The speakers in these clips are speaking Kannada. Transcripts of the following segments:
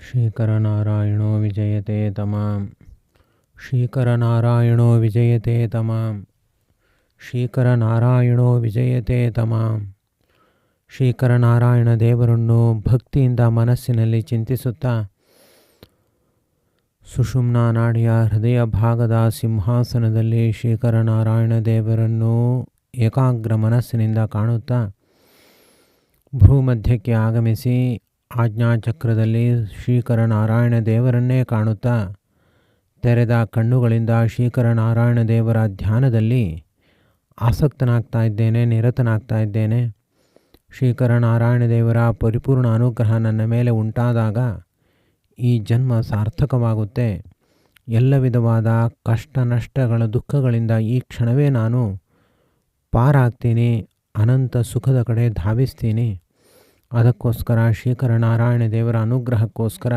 ಶ್ರೀಕರನಾರಾಯಣೋ ವಿಜಯತೆ ತಮಾಂ. ಶ್ರೀಕರನಾರಾಯಣೋ ವಿಜಯತೆ ತಮಾಂ. ಶ್ರೀಕರನಾರಾಯಣೋ ವಿಜಯತೆ ತಮಾಂ. ಶ್ರೀಕರನಾರಾಯಣ ದೇವರನ್ನು ಭಕ್ತಿಯಿಂದ ಮನಸ್ಸಿನಲ್ಲಿ ಚಿಂತಿಸುತ್ತಾ ಸುಷುಮ್ನಾ ನಾಡಿಯ ಹೃದಯ ಭಾಗದ ಸಿಂಹಾಸನದಲ್ಲಿ ಶ್ರೀಕರನಾರಾಯಣ ದೇವರನ್ನು ಏಕಾಗ್ರ ಮನಸ್ಸಿನಿಂದ ಕಾಣುತ್ತಾ ಭೂಮಧ್ಯಕ್ಕೆ ಆಗಮಿಸಿ ಆಜ್ಞಾಚಕ್ರದಲ್ಲಿ ಶ್ರೀಕರನಾರಾಯಣ ದೇವರನ್ನೇ ಕಾಣುತ್ತಾ ತೆರೆದ ಕಣ್ಣುಗಳಿಂದ ಶ್ರೀಕರನಾರಾಯಣ ದೇವರ ಧ್ಯಾನದಲ್ಲಿ ಆಸಕ್ತನಾಗ್ತಾ ಇದ್ದೇನೆ, ನಿರತನಾಗ್ತಾ ಇದ್ದೇನೆ. ಶ್ರೀಕರನಾರಾಯಣ ದೇವರ ಪರಿಪೂರ್ಣ ಅನುಗ್ರಹ ನನ್ನ ಮೇಲೆ ಉಂಟಾದಾಗ ಈ ಜನ್ಮ ಸಾರ್ಥಕವಾಗುತ್ತೆ. ಎಲ್ಲ ವಿಧವಾದ ಕಷ್ಟ ನಷ್ಟಗಳ ದುಃಖಗಳಿಂದ ಈ ಕ್ಷಣವೇ ನಾನು ಪಾರಾಗ್ತೀನಿ, ಅನಂತ ಸುಖದ ಕಡೆ ಧಾವಿಸ್ತೀನಿ. ಅದಕ್ಕೋಸ್ಕರ ಶ್ರೀಕರನಾರಾಯಣ ದೇವರ ಅನುಗ್ರಹಕ್ಕೋಸ್ಕರ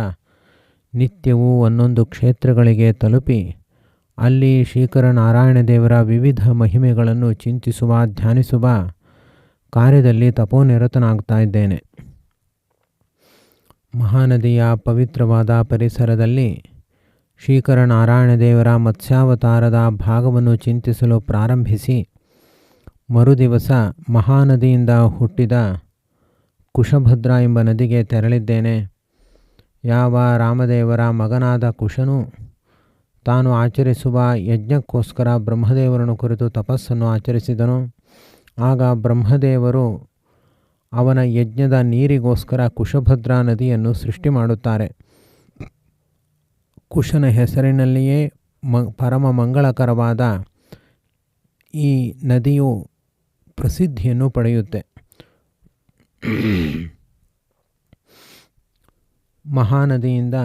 ನಿತ್ಯವೂ ಒಂದೊಂದು ಕ್ಷೇತ್ರಗಳಿಗೆ ತಲುಪಿ ಅಲ್ಲಿ ಶ್ರೀಕರನಾರಾಯಣ ದೇವರ ವಿವಿಧ ಮಹಿಮೆಗಳನ್ನು ಚಿಂತಿಸುವ, ಧ್ಯಾನಿಸುವ ಕಾರ್ಯದಲ್ಲಿ ತಪೋನಿರತನಾಗ್ತಾ ಇದ್ದೇನೆ. ಮಹಾನದಿಯ ಪವಿತ್ರವಾದ ಪರಿಸರದಲ್ಲಿ ಶ್ರೀಕರನಾರಾಯಣ ದೇವರ ಮತ್ಸ್ಯಾವತಾರದ ಭಾಗವನ್ನು ಚಿಂತಿಸಲು ಪ್ರಾರಂಭಿಸಿ ಮರುದಿವಸ ಮಹಾನದಿಯಿಂದ ಹುಟ್ಟಿದ ಕುಶಭದ್ರ ಎಂಬ ನದಿಗೆ ತೆರಳಿದ್ದೇನೆ. ಯಾವ ರಾಮದೇವರ ಮಗನಾದ ಕುಶನು ತಾನು ಆಚರಿಸುವ ಯಜ್ಞಕ್ಕೋಸ್ಕರ ಬ್ರಹ್ಮದೇವರನ್ನು ಕುರಿತು ತಪಸ್ಸನ್ನು ಆಚರಿಸಿದನು. ಆಗ ಬ್ರಹ್ಮದೇವರು ಅವನ ಯಜ್ಞದ ನೀರಿಗೋಸ್ಕರ ಕುಶಭದ್ರಾ ನದಿಯನ್ನು ಸೃಷ್ಟಿ ಮಾಡುತ್ತಾರೆ. ಕುಶನ ಹೆಸರಿನಲ್ಲಿಯೇ ಪರಮ ಮಂಗಳಕರವಾದ ಈ ನದಿಯು ಪ್ರಸಿದ್ಧಿಯನ್ನು ಪಡೆಯುತ್ತೆ. ಮಹಾನದಿಯಿಂದ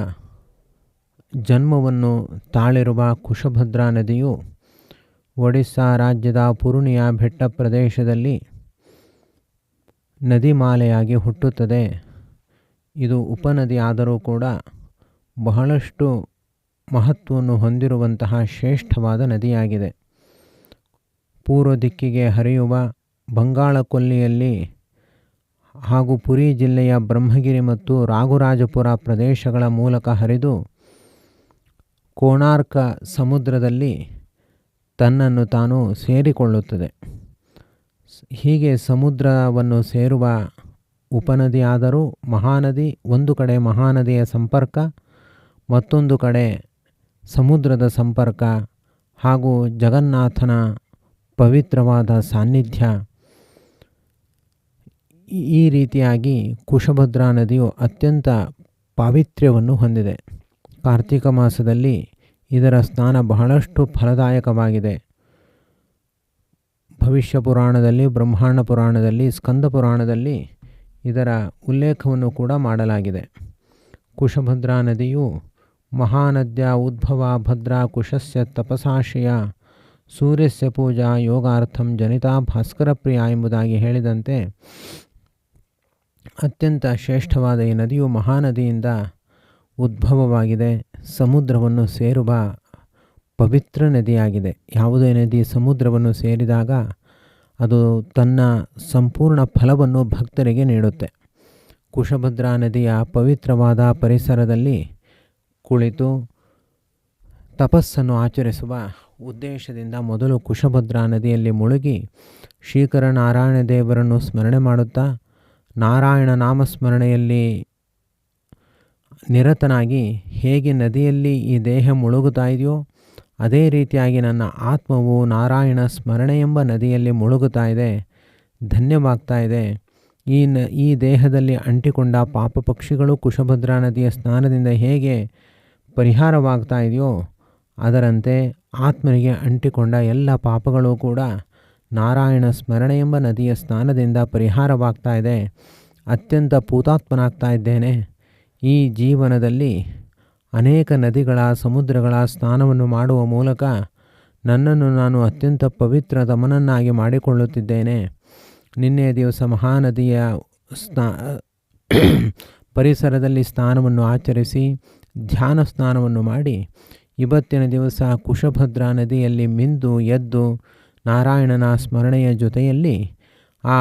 ಜನ್ಮವನ್ನು ತಾಳಿರುವ ಕುಶಭದ್ರಾ ನದಿಯು ಒಡಿಸ್ಸಾ ರಾಜ್ಯದ ಪುರುನಿಯಾ ಬೆಟ್ಟ ಪ್ರದೇಶದಲ್ಲಿ ನದಿಮಾಲೆಯಾಗಿ ಹುಟ್ಟುತ್ತದೆ. ಇದು ಉಪನದಿ ಆದರೂ ಕೂಡ ಬಹಳಷ್ಟು ಮಹತ್ವವನ್ನು ಹೊಂದಿರುವಂತಹ ಶ್ರೇಷ್ಠವಾದ ನದಿಯಾಗಿದೆ. ಪೂರ್ವ ದಿಕ್ಕಿಗೆ ಹರಿಯುವ ಬಂಗಾಳ ಕೊಲ್ಲಿಯಲ್ಲಿ ಹಾಗೂ ಪುರಿ ಜಿಲ್ಲೆಯ ಬ್ರಹ್ಮಗಿರಿ ಮತ್ತು ರಾಘುರಾಜಪುರ ಪ್ರದೇಶಗಳ ಮೂಲಕ ಹರಿದು ಕೋಣಾರ್ಕ ಸಮುದ್ರದಲ್ಲಿ ತನ್ನನ್ನು ತಾನು ಸೇರಿಕೊಳ್ಳುತ್ತದೆ. ಹೀಗೆ ಸಮುದ್ರವನ್ನು ಸೇರುವ ಉಪನದಿ ಆದರೂ ಮಹಾನದಿ ಒಂದು ಕಡೆ ಮಹಾನದಿಯ ಸಂಪರ್ಕ, ಮತ್ತೊಂದು ಕಡೆ ಸಮುದ್ರದ ಸಂಪರ್ಕ ಹಾಗೂ ಜಗನ್ನಾಥನ ಪವಿತ್ರವಾದ ಸಾನ್ನಿಧ್ಯ. ಈ ರೀತಿಯಾಗಿ ಕುಶಭದ್ರಾ ನದಿಯು ಅತ್ಯಂತ ಪಾವಿತ್ರ್ಯವನ್ನು ಹೊಂದಿದೆ. ಕಾರ್ತಿಕ ಮಾಸದಲ್ಲಿ ಇದರ ಸ್ನಾನ ಬಹಳಷ್ಟು ಫಲದಾಯಕವಾಗಿದೆ. ಭವಿಷ್ಯ ಪುರಾಣದಲ್ಲಿ, ಬ್ರಹ್ಮಾಂಡ ಪುರಾಣದಲ್ಲಿ, ಸ್ಕಂದ ಪುರಾಣದಲ್ಲಿ ಇದರ ಉಲ್ಲೇಖವನ್ನು ಕೂಡ ಮಾಡಲಾಗಿದೆ. ಕುಶಭದ್ರಾ ನದಿಯು ಮಹಾನದ್ಯ ಉದ್ಭವ ಭದ್ರಾ ಕುಶಸ್ಯ ತಪಸಾಶ್ರಯ ಸೂರ್ಯಸ್ಯ ಪೂಜಾ ಯೋಗಾರ್ಥಂ ಜನಿತಾ ಭಾಸ್ಕರ ಪ್ರಿಯ ಎಂಬುದಾಗಿ ಹೇಳಿದಂತೆ ಅತ್ಯಂತ ಶ್ರೇಷ್ಠವಾದ ಈ ನದಿಯು ಮಹಾನದಿಯಿಂದ ಉದ್ಭವವಾಗಿದೆ. ಸಮುದ್ರವನ್ನು ಸೇರುವ ಪವಿತ್ರ ನದಿಯಾಗಿದೆ. ಯಾವುದೇ ನದಿ ಸಮುದ್ರವನ್ನು ಸೇರಿದಾಗ ಅದು ತನ್ನ ಸಂಪೂರ್ಣ ಫಲವನ್ನು ಭಕ್ತರಿಗೆ ನೀಡುತ್ತೆ. ಕುಶಭದ್ರಾ ನದಿಯ ಪವಿತ್ರವಾದ ಪರಿಸರದಲ್ಲಿ ಕುಳಿತು ತಪಸ್ಸನ್ನು ಆಚರಿಸುವ ಉದ್ದೇಶದಿಂದ ಮೊದಲು ಕುಶಭದ್ರಾ ನದಿಯಲ್ಲಿ ಮುಳುಗಿ ಶ್ರೀಕರನಾರಾಯಣ ದೇವರನ್ನು ಸ್ಮರಣೆ ಮಾಡುತ್ತಾ ನಾರಾಯಣ ನಾಮಸ್ಮರಣೆಯಲ್ಲಿ ನಿರತನಾಗಿ ಹೇಗೆ ನದಿಯಲ್ಲಿ ಈ ದೇಹ ಮುಳುಗುತ್ತಾ ಇದೆಯೋ ಅದೇ ರೀತಿಯಾಗಿ ನನ್ನ ಆತ್ಮವು ನಾರಾಯಣ ಸ್ಮರಣೆ ಎಂಬ ನದಿಯಲ್ಲಿ ಮುಳುಗುತ್ತಾ ಇದೆ, ಧನ್ಯವಾಗ್ತಾ ಇದೆ. ಈ ದೇಹದಲ್ಲಿ ಅಂಟಿಕೊಂಡ ಪಾಪ ಪಕ್ಷಿಗಳು ಕುಶಭದ್ರಾ ನದಿಯ ಸ್ನಾನದಿಂದ ಹೇಗೆ ಪರಿಹಾರವಾಗ್ತಾ ಇದೆಯೋ ಅದರಂತೆ ಆತ್ಮನಿಗೆ ಅಂಟಿಕೊಂಡ ಎಲ್ಲ ಪಾಪಗಳು ಕೂಡ ನಾರಾಯಣ ಸ್ಮರಣೆ ಎಂಬ ನದಿಯ ಸ್ನಾನದಿಂದ ಪರಿಹಾರವಾಗ್ತಾ ಇದೆ. ಅತ್ಯಂತ ಪೂತಾತ್ಮನಾಗ್ತಾ ಇದ್ದೇನೆ. ಈ ಜೀವನದಲ್ಲಿ ಅನೇಕ ನದಿಗಳ, ಸಮುದ್ರಗಳ ಸ್ನಾನವನ್ನು ಮಾಡುವ ಮೂಲಕ ನನ್ನನ್ನು ನಾನು ಅತ್ಯಂತ ಪವಿತ್ರ ದಮನನ್ನಾಗಿ ಮಾಡಿಕೊಳ್ಳುತ್ತಿದ್ದೇನೆ. ನಿನ್ನೆಯ ದಿವಸ ಮಹಾನದಿಯ ಪರಿಸರದಲ್ಲಿ ಸ್ನಾನವನ್ನು ಆಚರಿಸಿ ಧ್ಯಾನ ಸ್ನಾನವನ್ನು ಮಾಡಿ ಇವತ್ತಿನ ದಿವಸ ಕುಶಭದ್ರಾ ನದಿಯಲ್ಲಿ ಮಿಂದು ಎದ್ದು ನಾರಾಯಣನ ಸ್ಮರಣೆಯ ಜೊತೆಯಲ್ಲಿ ಆ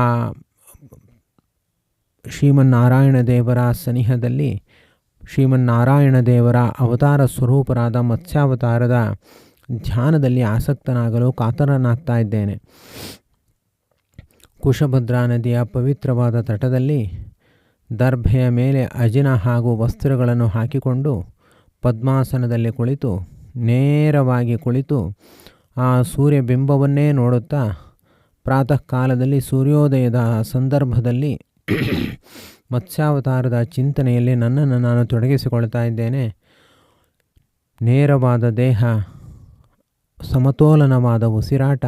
ಶ್ರೀಮನ್ನಾರಾಯಣ ದೇವರ ಸನಿಹದಲ್ಲಿ ಶ್ರೀಮನ್ನಾರಾಯಣ ದೇವರ ಅವತಾರ ಸ್ವರೂಪರಾದ ಮತ್ಸ್ಯಾವತಾರದ ಧ್ಯಾನದಲ್ಲಿ ಆಸಕ್ತನಾಗಲು ಕಾತರನಾಗ್ತಾ ಇದ್ದೇನೆ. ಕುಶಭದ್ರಾ ನದಿಯ ಪವಿತ್ರವಾದ ತಟದಲ್ಲಿ ದರ್ಭೆಯ ಮೇಲೆ ಅಜಿನ ಹಾಗೂ ವಸ್ತ್ರಗಳನ್ನು ಹಾಕಿಕೊಂಡು ಪದ್ಮಾಸನದಲ್ಲಿ ಕುಳಿತು ನೇರವಾಗಿ ಕುಳಿತು ಆ ಸೂರ್ಯಬಿಂಬವನ್ನೇ ನೋಡುತ್ತಾ ಪ್ರಾತಃ ಕಾಲದಲ್ಲಿ ಸೂರ್ಯೋದಯದ ಸಂದರ್ಭದಲ್ಲಿ ಮತ್ಸ್ಯಾವತಾರದ ಚಿಂತನೆಯಲ್ಲಿ ನನ್ನನ್ನು ನಾನು ತೊಡಗಿಸಿಕೊಳ್ತಾ ಇದ್ದೇನೆ. ನೇರವಾದ ದೇಹ, ಸಮತೋಲನವಾದ ಉಸಿರಾಟ,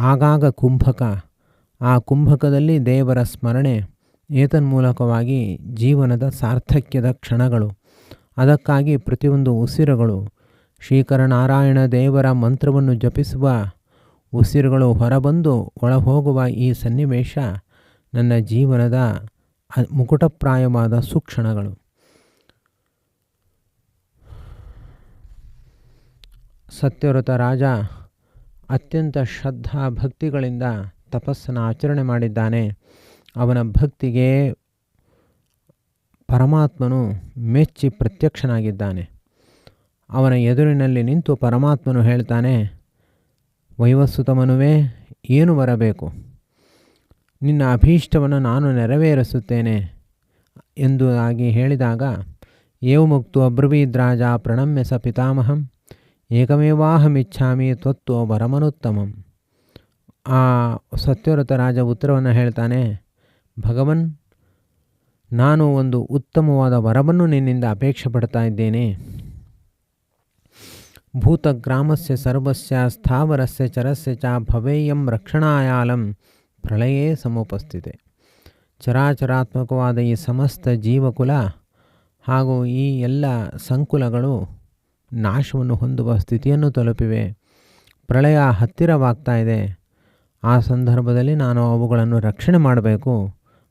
ಆಗಾಗ ಕುಂಭಕ, ಆ ಕುಂಭಕದಲ್ಲಿ ದೇವರ ಸ್ಮರಣೆ, ಏತನ್ಮೂಲಕವಾಗಿ ಜೀವನದ ಸಾರ್ಥಕ್ಯದ ಕ್ಷಣಗಳು. ಅದಕ್ಕಾಗಿ ಪ್ರತಿಯೊಂದು ಉಸಿರುಗಳು ಶ್ರೀಕರನಾರಾಯಣ ದೇವರ ಮಂತ್ರವನ್ನು ಜಪಿಸುವ ಉಸಿರುಗಳು ಹೊರಬಂದು ಒಳಹೋಗುವ ಈ ಸನ್ನಿವೇಶ ನನ್ನ ಜೀವನದ ಮುಕುಟಪ್ರಾಯವಾದ ಸುಕ್ಷಣಗಳು. ಸತ್ಯವ್ರತ ರಾಜ ಅತ್ಯಂತ ಶ್ರದ್ಧಾ ಭಕ್ತಿಗಳಿಂದ ತಪಸ್ಸನ್ನು ಆಚರಣೆ ಮಾಡಿದ್ದಾನೆ. ಅವನ ಭಕ್ತಿಗೆ ಪರಮಾತ್ಮನು ಮೆಚ್ಚಿ ಪ್ರತ್ಯಕ್ಷನಾಗಿದ್ದಾನೆ. ಅವನ ಎದುರಿನಲ್ಲಿ ನಿಂತು ಪರಮಾತ್ಮನು ಹೇಳ್ತಾನೆ, ವೈವಸ್ಸುತಮನುವೇ, ಏನು ಬರಬೇಕು? ನಿನ್ನ ಅಭೀಷ್ಟವನ್ನು ನಾನು ನೆರವೇರಿಸುತ್ತೇನೆ ಎಂದು ಆಗಿ ಹೇಳಿದಾಗ, ಏವಮುಕ್ತು ಅಬ್ರವೀದ್ರಾಜ ಪ್ರಣಮ್ಯ ಸ ಪಿತಾಮಹಂ ಏಕಮೇವಾಹಮಿಚ್ಛಾಮಿ ತ್ವತ್ತೋ ವರಮನುತ್ತಮಂ. ಆ ಸತ್ಯವ್ರತ ರಾಜ ಉತ್ತರವನ್ನು ಹೇಳ್ತಾನೆ, ಭಗವನ್, ನಾನು ಒಂದು ಉತ್ತಮವಾದ ವರವನ್ನು ನಿನ್ನಿಂದ ಅಪೇಕ್ಷೆ ಪಡ್ತಾ ಇದ್ದೇನೆ. ಭೂತಗ್ರಾಮಸ್ಯ ಸರ್ವಸ್ಯ ಸ್ಥಾವರಸ್ಯ ಚರಸ್ಯ ಚ ಭವೇಯಂ ರಕ್ಷಣಾಯಾಲಂ ಪ್ರಳಯೇ ಸಮುಪಸ್ಥಿತೆ. ಚರಾಚರಾತ್ಮಕವಾದ ಈ ಸಮಸ್ತ ಜೀವಕುಲ ಹಾಗೂ ಈ ಎಲ್ಲ ಸಂಕುಲಗಳು ನಾಶವನ್ನು ಹೊಂದುವ ಸ್ಥಿತಿಯನ್ನು ತಲುಪಿವೆ. ಪ್ರಳಯ ಹತ್ತಿರವಾಗ್ತಾ ಇದೆ. ಆ ಸಂದರ್ಭದಲ್ಲಿ ನಾನು ಅವುಗಳನ್ನು ರಕ್ಷಣೆ ಮಾಡಬೇಕು.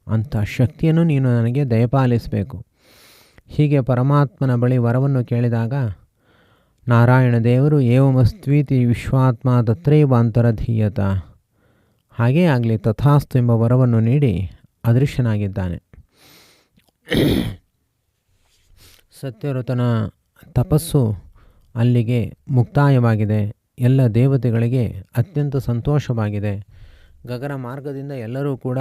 ಅಂಥ ಶಕ್ತಿಯನ್ನು ನೀನು ನನಗೆ ದಯಪಾಲಿಸಬೇಕು. ಹೀಗೆ ಪರಮಾತ್ಮನ ಬಳಿ ವರವನ್ನು ಕೇಳಿದಾಗ ನಾರಾಯಣ ದೇವರು ಏವಮಸ್ತ್ವೀತಿ ವಿಶ್ವಾತ್ಮ ತತ್ರೈವಾಂತರಧೀಯತ, ಹಾಗೇ ಆಗಲಿ ತಥಾಸ್ತು ಎಂಬ ವರವನ್ನು ನೀಡಿ ಅದೃಶ್ಯನಾಗಿದ್ದಾನೆ. ಸತ್ಯವ್ರತನ ತಪಸ್ಸು ಅಲ್ಲಿಗೆ ಮುಕ್ತಾಯವಾಗಿದೆ. ಎಲ್ಲ ದೇವತೆಗಳಿಗೆ ಅತ್ಯಂತ ಸಂತೋಷವಾಗಿದೆ. ಗಗನ ಮಾರ್ಗದಿಂದ ಎಲ್ಲರೂ ಕೂಡ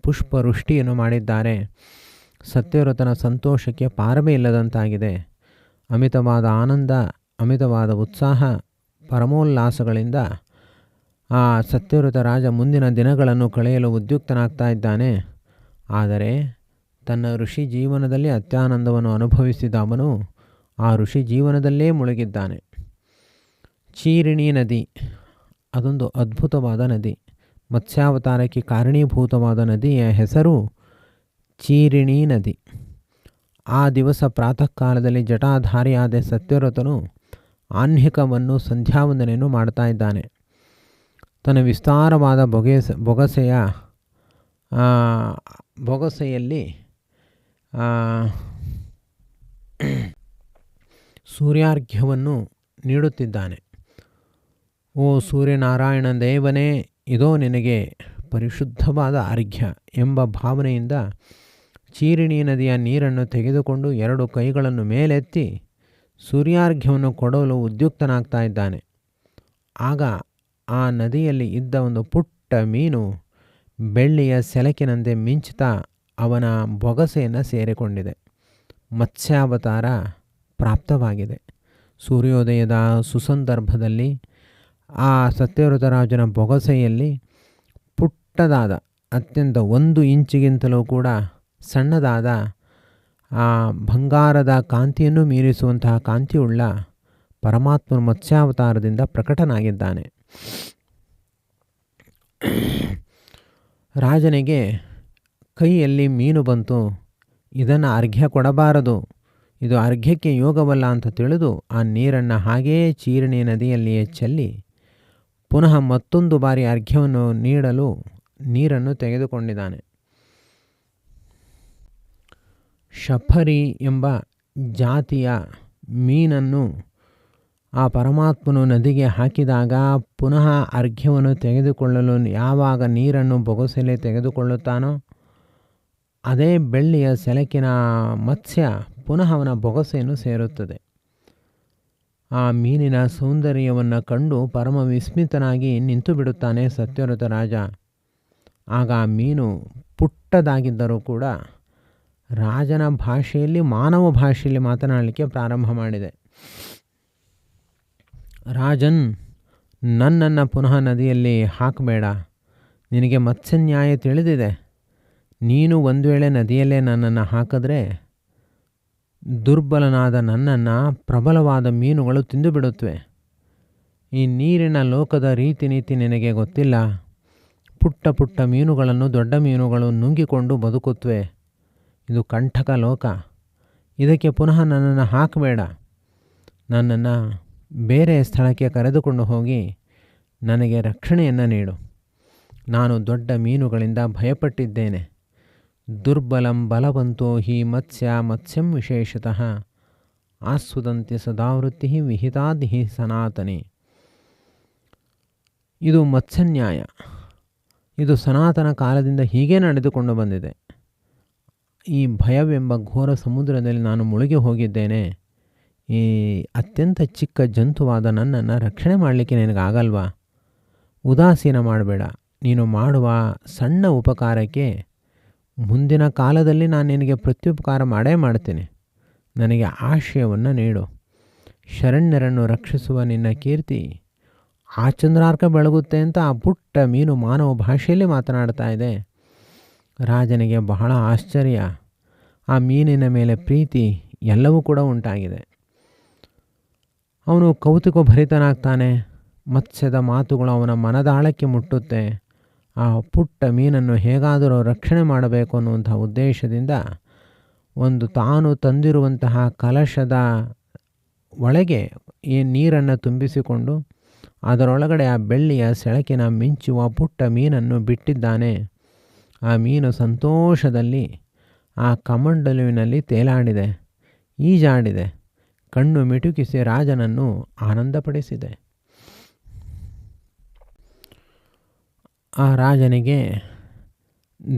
ಪುಷ್ಪವೃಷ್ಟಿಯನ್ನು ಮಾಡಿದ್ದಾರೆ. ಸತ್ಯವ್ರತನ ಸಂತೋಷಕ್ಕೆ ಪಾರವೇ ಇಲ್ಲದಂತಾಗಿದೆ. ಅಮಿತವಾದ ಆನಂದ, ಅಮಿತವಾದ ಉತ್ಸಾಹ, ಪರಮೋಲ್ಲಾಸಗಳಿಂದ ಆ ಸತ್ಯವ್ರತ ರಾಜ ಮುಂದಿನ ದಿನಗಳನ್ನು ಕಳೆಯಲು ಉದ್ಯುಕ್ತನಾಗ್ತಾ ಇದ್ದಾನೆ. ಆದರೆ ತನ್ನ ಋಷಿ ಜೀವನದಲ್ಲಿ ಅತ್ಯಾನಂದವನ್ನು ಅನುಭವಿಸಿದ ಅವನು ಆ ಋಷಿ ಜೀವನದಲ್ಲೇ ಮುಳುಗಿದ್ದಾನೆ. ಚೀರಿಣಿ ನದಿ ಅದೊಂದು ಅದ್ಭುತವಾದ ನದಿ. ಮತ್ಸ್ಯಾವತಾರಕ್ಕೆ ಕಾರಣೀಭೂತವಾದ ನದಿಯ ಹೆಸರು ಚೀರಿಣಿ ನದಿ. ಆ ದಿವಸ ಪ್ರಾತಃ ಕಾಲದಲ್ಲಿ ಜಟಾಧಾರಿಯಾದ ಸತ್ಯವ್ರತನು ಆಹ್ನಿಕವನ್ನು ಸಂಧ್ಯಾವಂದನೆಯನ್ನು ಮಾಡ್ತಾ ಇದ್ದಾನೆ. ತನ್ನ ವಿಸ್ತಾರವಾದ ಬೊಗಸೆಯಲ್ಲಿ ಸೂರ್ಯಾರ್ಘ್ಯವನ್ನು ನೀಡುತ್ತಿದ್ದಾನೆ. ಓ ಸೂರ್ಯನಾರಾಯಣ ದೇವನೇ, ಇದೋ ನಿನಗೆ ಪರಿಶುದ್ಧವಾದ ಅರ್ಘ್ಯ ಎಂಬ ಭಾವನೆಯಿಂದ ಚೀರಿಣಿ ನದಿಯ ನೀರನ್ನು ತೆಗೆದುಕೊಂಡು 2 ಕೈಗಳನ್ನು ಮೇಲೆತ್ತಿ ಸೂರ್ಯಾರ್ಘ್ಯವನ್ನು ಕೊಡಲು ಉದ್ಯುಕ್ತನಾಗ್ತಾ ಇದ್ದಾನೆ. ಆಗ ಆ ನದಿಯಲ್ಲಿ ಇದ್ದ ಒಂದು ಪುಟ್ಟ ಮೀನು ಬೆಳ್ಳಿಯ ಸೆಲಕಿನಂತೆ ಮಿಂಚುತ್ತಾ ಅವನ ಬೊಗಸೆಯನ್ನು ಸೇರಿಕೊಂಡಿದೆ. ಮತ್ಸ್ಯಾವತಾರ ಪ್ರಾಪ್ತವಾಗಿದೆ. ಸೂರ್ಯೋದಯದ ಸುಸಂದರ್ಭದಲ್ಲಿ ಆ ಸತ್ಯವ್ರತರಾಜನ ಬೊಗಸೆಯಲ್ಲಿ ಪುಟ್ಟದಾದ, ಅತ್ಯಂತ 1 ಇಂಚಿಗಿಂತಲೂ ಕೂಡ ಸಣ್ಣದಾದ ಆ ಬಂಗಾರದ ಕಾಂತಿಯನ್ನು ಮೀರಿಸುವಂತಹ ಕಾಂತಿಯುಳ್ಳ ಪರಮಾತ್ಮನ ಮತ್ಸ್ಯಾವತಾರದಿಂದ ಪ್ರಕಟನಾಗಿದ್ದಾನೆ. ರಾಜನಿಗೆ ಕೈಯಲ್ಲಿ ಮೀನು ಬಂತು. ಇದನ್ನು ಅರ್ಘ್ಯ ಕೊಡಬಾರದು, ಇದು ಅರ್ಘ್ಯಕ್ಕೆ ಯೋಗವಲ್ಲ ಅಂತ ತಿಳಿದು ಆ ನೀರನ್ನು ಹಾಗೆಯೇ ಚೀರಿಣಿ ನದಿಯಲ್ಲಿಯೇ ಚೆಲ್ಲಿ ಪುನಃ ಮತ್ತೊಂದು ಬಾರಿ ಅರ್ಘ್ಯವನ್ನು ನೀಡಲು ನೀರನ್ನು ತೆಗೆದುಕೊಂಡಿದ್ದಾನೆ. ಶಫರಿ ಎಂಬ ಜಾತಿಯ ಮೀನನ್ನು ಆ ಪರಮಾತ್ಮನು ನದಿಗೆ ಹಾಕಿದಾಗ ಪುನಃ ಅರ್ಘ್ಯವನ್ನು ತೆಗೆದುಕೊಳ್ಳಲು ಯಾವಾಗ ನೀರನ್ನು ಬೊಗಸೆಲೆ ತೆಗೆದುಕೊಳ್ಳುತ್ತಾನೋ ಅದೇ ಬೆಳ್ಳಿಯ ಸೆಲಕಿನ ಮತ್ಸ್ಯ ಪುನಃ ಅವನ ಬೊಗಸೆಯನ್ನು ಸೇರುತ್ತದೆ. ಆ ಮೀನಿನ ಸೌಂದರ್ಯವನ್ನು ಕಂಡು ಪರಮ ವಿಸ್ಮಿತನಾಗಿ ನಿಂತು ಬಿಡುತ್ತಾನೆ ಸತ್ಯವ್ರತ ರಾಜ. ಆಗ ಆ ಮೀನು ಪುಟ್ಟದಾಗಿದ್ದರೂ ಕೂಡ ರಾಜನ ಭಾಷೆಯಲ್ಲಿ, ಮಾನವ ಭಾಷೆಯಲ್ಲಿ ಮಾತನಾಡಲಿಕ್ಕೆ ಪ್ರಾರಂಭ ಮಾಡಿದೆ. ರಾಜನ್, ನನ್ನನ್ನು ಪುನಃ ನದಿಯಲ್ಲಿ ಹಾಕಬೇಡ. ನಿನಗೆ ಮತ್ಸ್ಯನ್ಯಾಯ ತಿಳಿದಿದೆ. ನೀನು ಒಂದು ವೇಳೆ ನದಿಯಲ್ಲೇ ನನ್ನನ್ನು ಹಾಕಿದ್ರೆ ದುರ್ಬಲನಾದ ನನ್ನನ್ನು ಪ್ರಬಲವಾದ ಮೀನುಗಳು ತಿಂದು ಬಿಡುತ್ತವೆ. ಈ ನೀರಿನ ಲೋಕದ ರೀತಿ ನೀತಿ ನಿನಗೆ ಗೊತ್ತಿಲ್ಲ. ಪುಟ್ಟ ಪುಟ್ಟ ಮೀನುಗಳನ್ನು ದೊಡ್ಡ ಮೀನುಗಳು ನುಂಗಿಕೊಂಡು ಬದುಕುತ್ತವೆ. ಇದು ಕಂಠಕ ಲೋಕ. ಇದಕ್ಕೆ ಪುನಃ ನನ್ನನ್ನು ಹಾಕಬೇಡ. ನನ್ನನ್ನು ಬೇರೆ ಸ್ಥಳಕ್ಕೆ ಕರೆದುಕೊಂಡು ಹೋಗಿ ನನಗೆ ರಕ್ಷಣೆಯನ್ನು ನೀಡು. ನಾನು ದೊಡ್ಡ ಮೀನುಗಳಿಂದ ಭಯಪಟ್ಟಿದ್ದೇನೆ. ದುರ್ಬಲಂ ಬಲವಂತೋ ಹಿ ಮತ್ಸ್ಯಂ ವಿಶೇಷತಃ ಆಸ್ವದಂತಿ ಸದಾವೃತ್ತಿ ವಿಹಿತಾದಿ ಸನಾತನಿ. ಇದು ಮತ್ಸ್ಯನ್ಯಾಯ. ಇದು ಸನಾತನ ಕಾಲದಿಂದ ಹೀಗೆ ನಡೆದುಕೊಂಡು ಬಂದಿದೆ. ಈ ಭಯವೆಂಬ ಘೋರ ಸಮುದ್ರದಲ್ಲಿ ನಾನು ಮುಳುಗಿ ಹೋಗಿದ್ದೇನೆ. ಈ ಅತ್ಯಂತ ಚಿಕ್ಕ ಜಂತುವಾದ ನನ್ನನ್ನು ರಕ್ಷಣೆ ಮಾಡಲಿಕ್ಕೆ ನಿನಗಾಗಲ್ವಾ? ಉದಾಸೀನ ಮಾಡಬೇಡ. ನೀನು ಮಾಡುವ ಸಣ್ಣ ಉಪಕಾರಕ್ಕೆ ಮುಂದಿನ ಕಾಲದಲ್ಲಿ ನಾನು ನಿನಗೆ ಪ್ರತ್ಯುಪಕಾರ ಮಾಡೇ ಮಾಡ್ತೀನಿ. ನನಗೆ ಆಶ್ರಯವನ್ನು ನೀಡು. ಶರಣ್ಯರನ್ನು ರಕ್ಷಿಸುವ ನಿನ್ನ ಕೀರ್ತಿ ಆಚಂದ್ರಾರ್ಕ ಬೆಳಗುತ್ತೆ ಅಂತ ಆ ಪುಟ್ಟ ಮೀನು ಮಾನವ ಭಾಷೆಯಲ್ಲಿ ಮಾತನಾಡ್ತಾ ಇದೆ. ರಾಜನಿಗೆ ಬಹಳ ಆಶ್ಚರ್ಯ. ಆ ಮೀನಿನ ಮೇಲೆ ಪ್ರೀತಿ ಎಲ್ಲವೂ ಕೂಡ ಉಂಟಾಗಿದೆ. ಅವನು ಕೌತುಕಭರಿತನಾಗ್ತಾನೆ. ಮತ್ಸ್ಯದ ಮಾತುಗಳು ಅವನ ಮನದಾಳಕ್ಕೆ ಮುಟ್ಟುತ್ತೆ. ಆ ಪುಟ್ಟ ಮೀನನ್ನು ಹೇಗಾದರೂ ರಕ್ಷಣೆ ಮಾಡಬೇಕು ಅನ್ನುವಂಥ ಉದ್ದೇಶದಿಂದ ತಾನು ತಂದಿರುವಂತಹ ಕಲಶದ ಒಳಗೆ ಈ ನೀರನ್ನು ತುಂಬಿಸಿಕೊಂಡು ಅದರೊಳಗಡೆ ಆ ಬೆಳ್ಳಿಯ ಸೆಳಕಿನ ಮಿಂಚುವ ಪುಟ್ಟ ಮೀನನ್ನು ಬಿಟ್ಟಿದ್ದಾನೆ. ಆ ಮೀನು ಸಂತೋಷದಲ್ಲಿ ಆ ಕಮಂಡಲುವಿನಲ್ಲಿ ತೇಲಾಡಿದೆ, ಈಜಾಡಿದೆ, ಕಣ್ಣು ಮಿಟುಕಿಸಿ ರಾಜನನ್ನು ಆನಂದಪಡಿಸಿದೆ. ಆ ರಾಜನಿಗೆ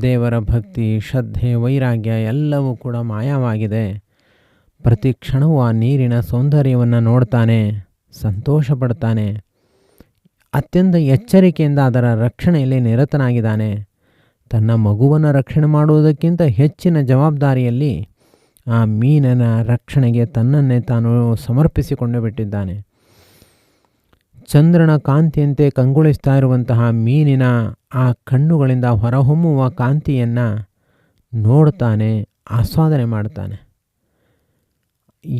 ದೇವರ ಭಕ್ತಿ, ಶ್ರದ್ಧೆ, ವೈರಾಗ್ಯ ಎಲ್ಲವೂ ಕೂಡ ಮಾಯವಾಗಿದೆ. ಪ್ರತಿ ಕ್ಷಣವೂ ಆ ನೀರಿನ ಸೌಂದರ್ಯವನ್ನು ನೋಡ್ತಾನೆ, ಸಂತೋಷ ಪಡ್ತಾನೆ. ಅತ್ಯಂತ ಎಚ್ಚರಿಕೆಯಿಂದ ಅದರ ರಕ್ಷಣೆಯಲ್ಲಿ ನಿರತನಾಗಿದ್ದಾನೆ. ತನ್ನ ಮಗುವನ್ನು ರಕ್ಷಣೆ ಮಾಡುವುದಕ್ಕಿಂತ ಹೆಚ್ಚಿನ ಜವಾಬ್ದಾರಿಯಲ್ಲಿ ಆ ಮೀನಿನ ರಕ್ಷಣೆಗೆ ತನ್ನನ್ನೇ ತಾನು ಸಮರ್ಪಿಸಿಕೊಂಡು ಬಿಟ್ಟಿದ್ದಾನೆ. ಚಂದ್ರನ ಕಾಂತಿಯಂತೆ ಕಂಗೊಳಿಸ್ತಾ ಇರುವಂತಹ ಮೀನಿನ ಆ ಕಣ್ಣುಗಳಿಂದ ಹೊರಹೊಮ್ಮುವ ಕಾಂತಿಯನ್ನು ನೋಡ್ತಾನೆ, ಆಸ್ವಾದನೆ ಮಾಡ್ತಾನೆ.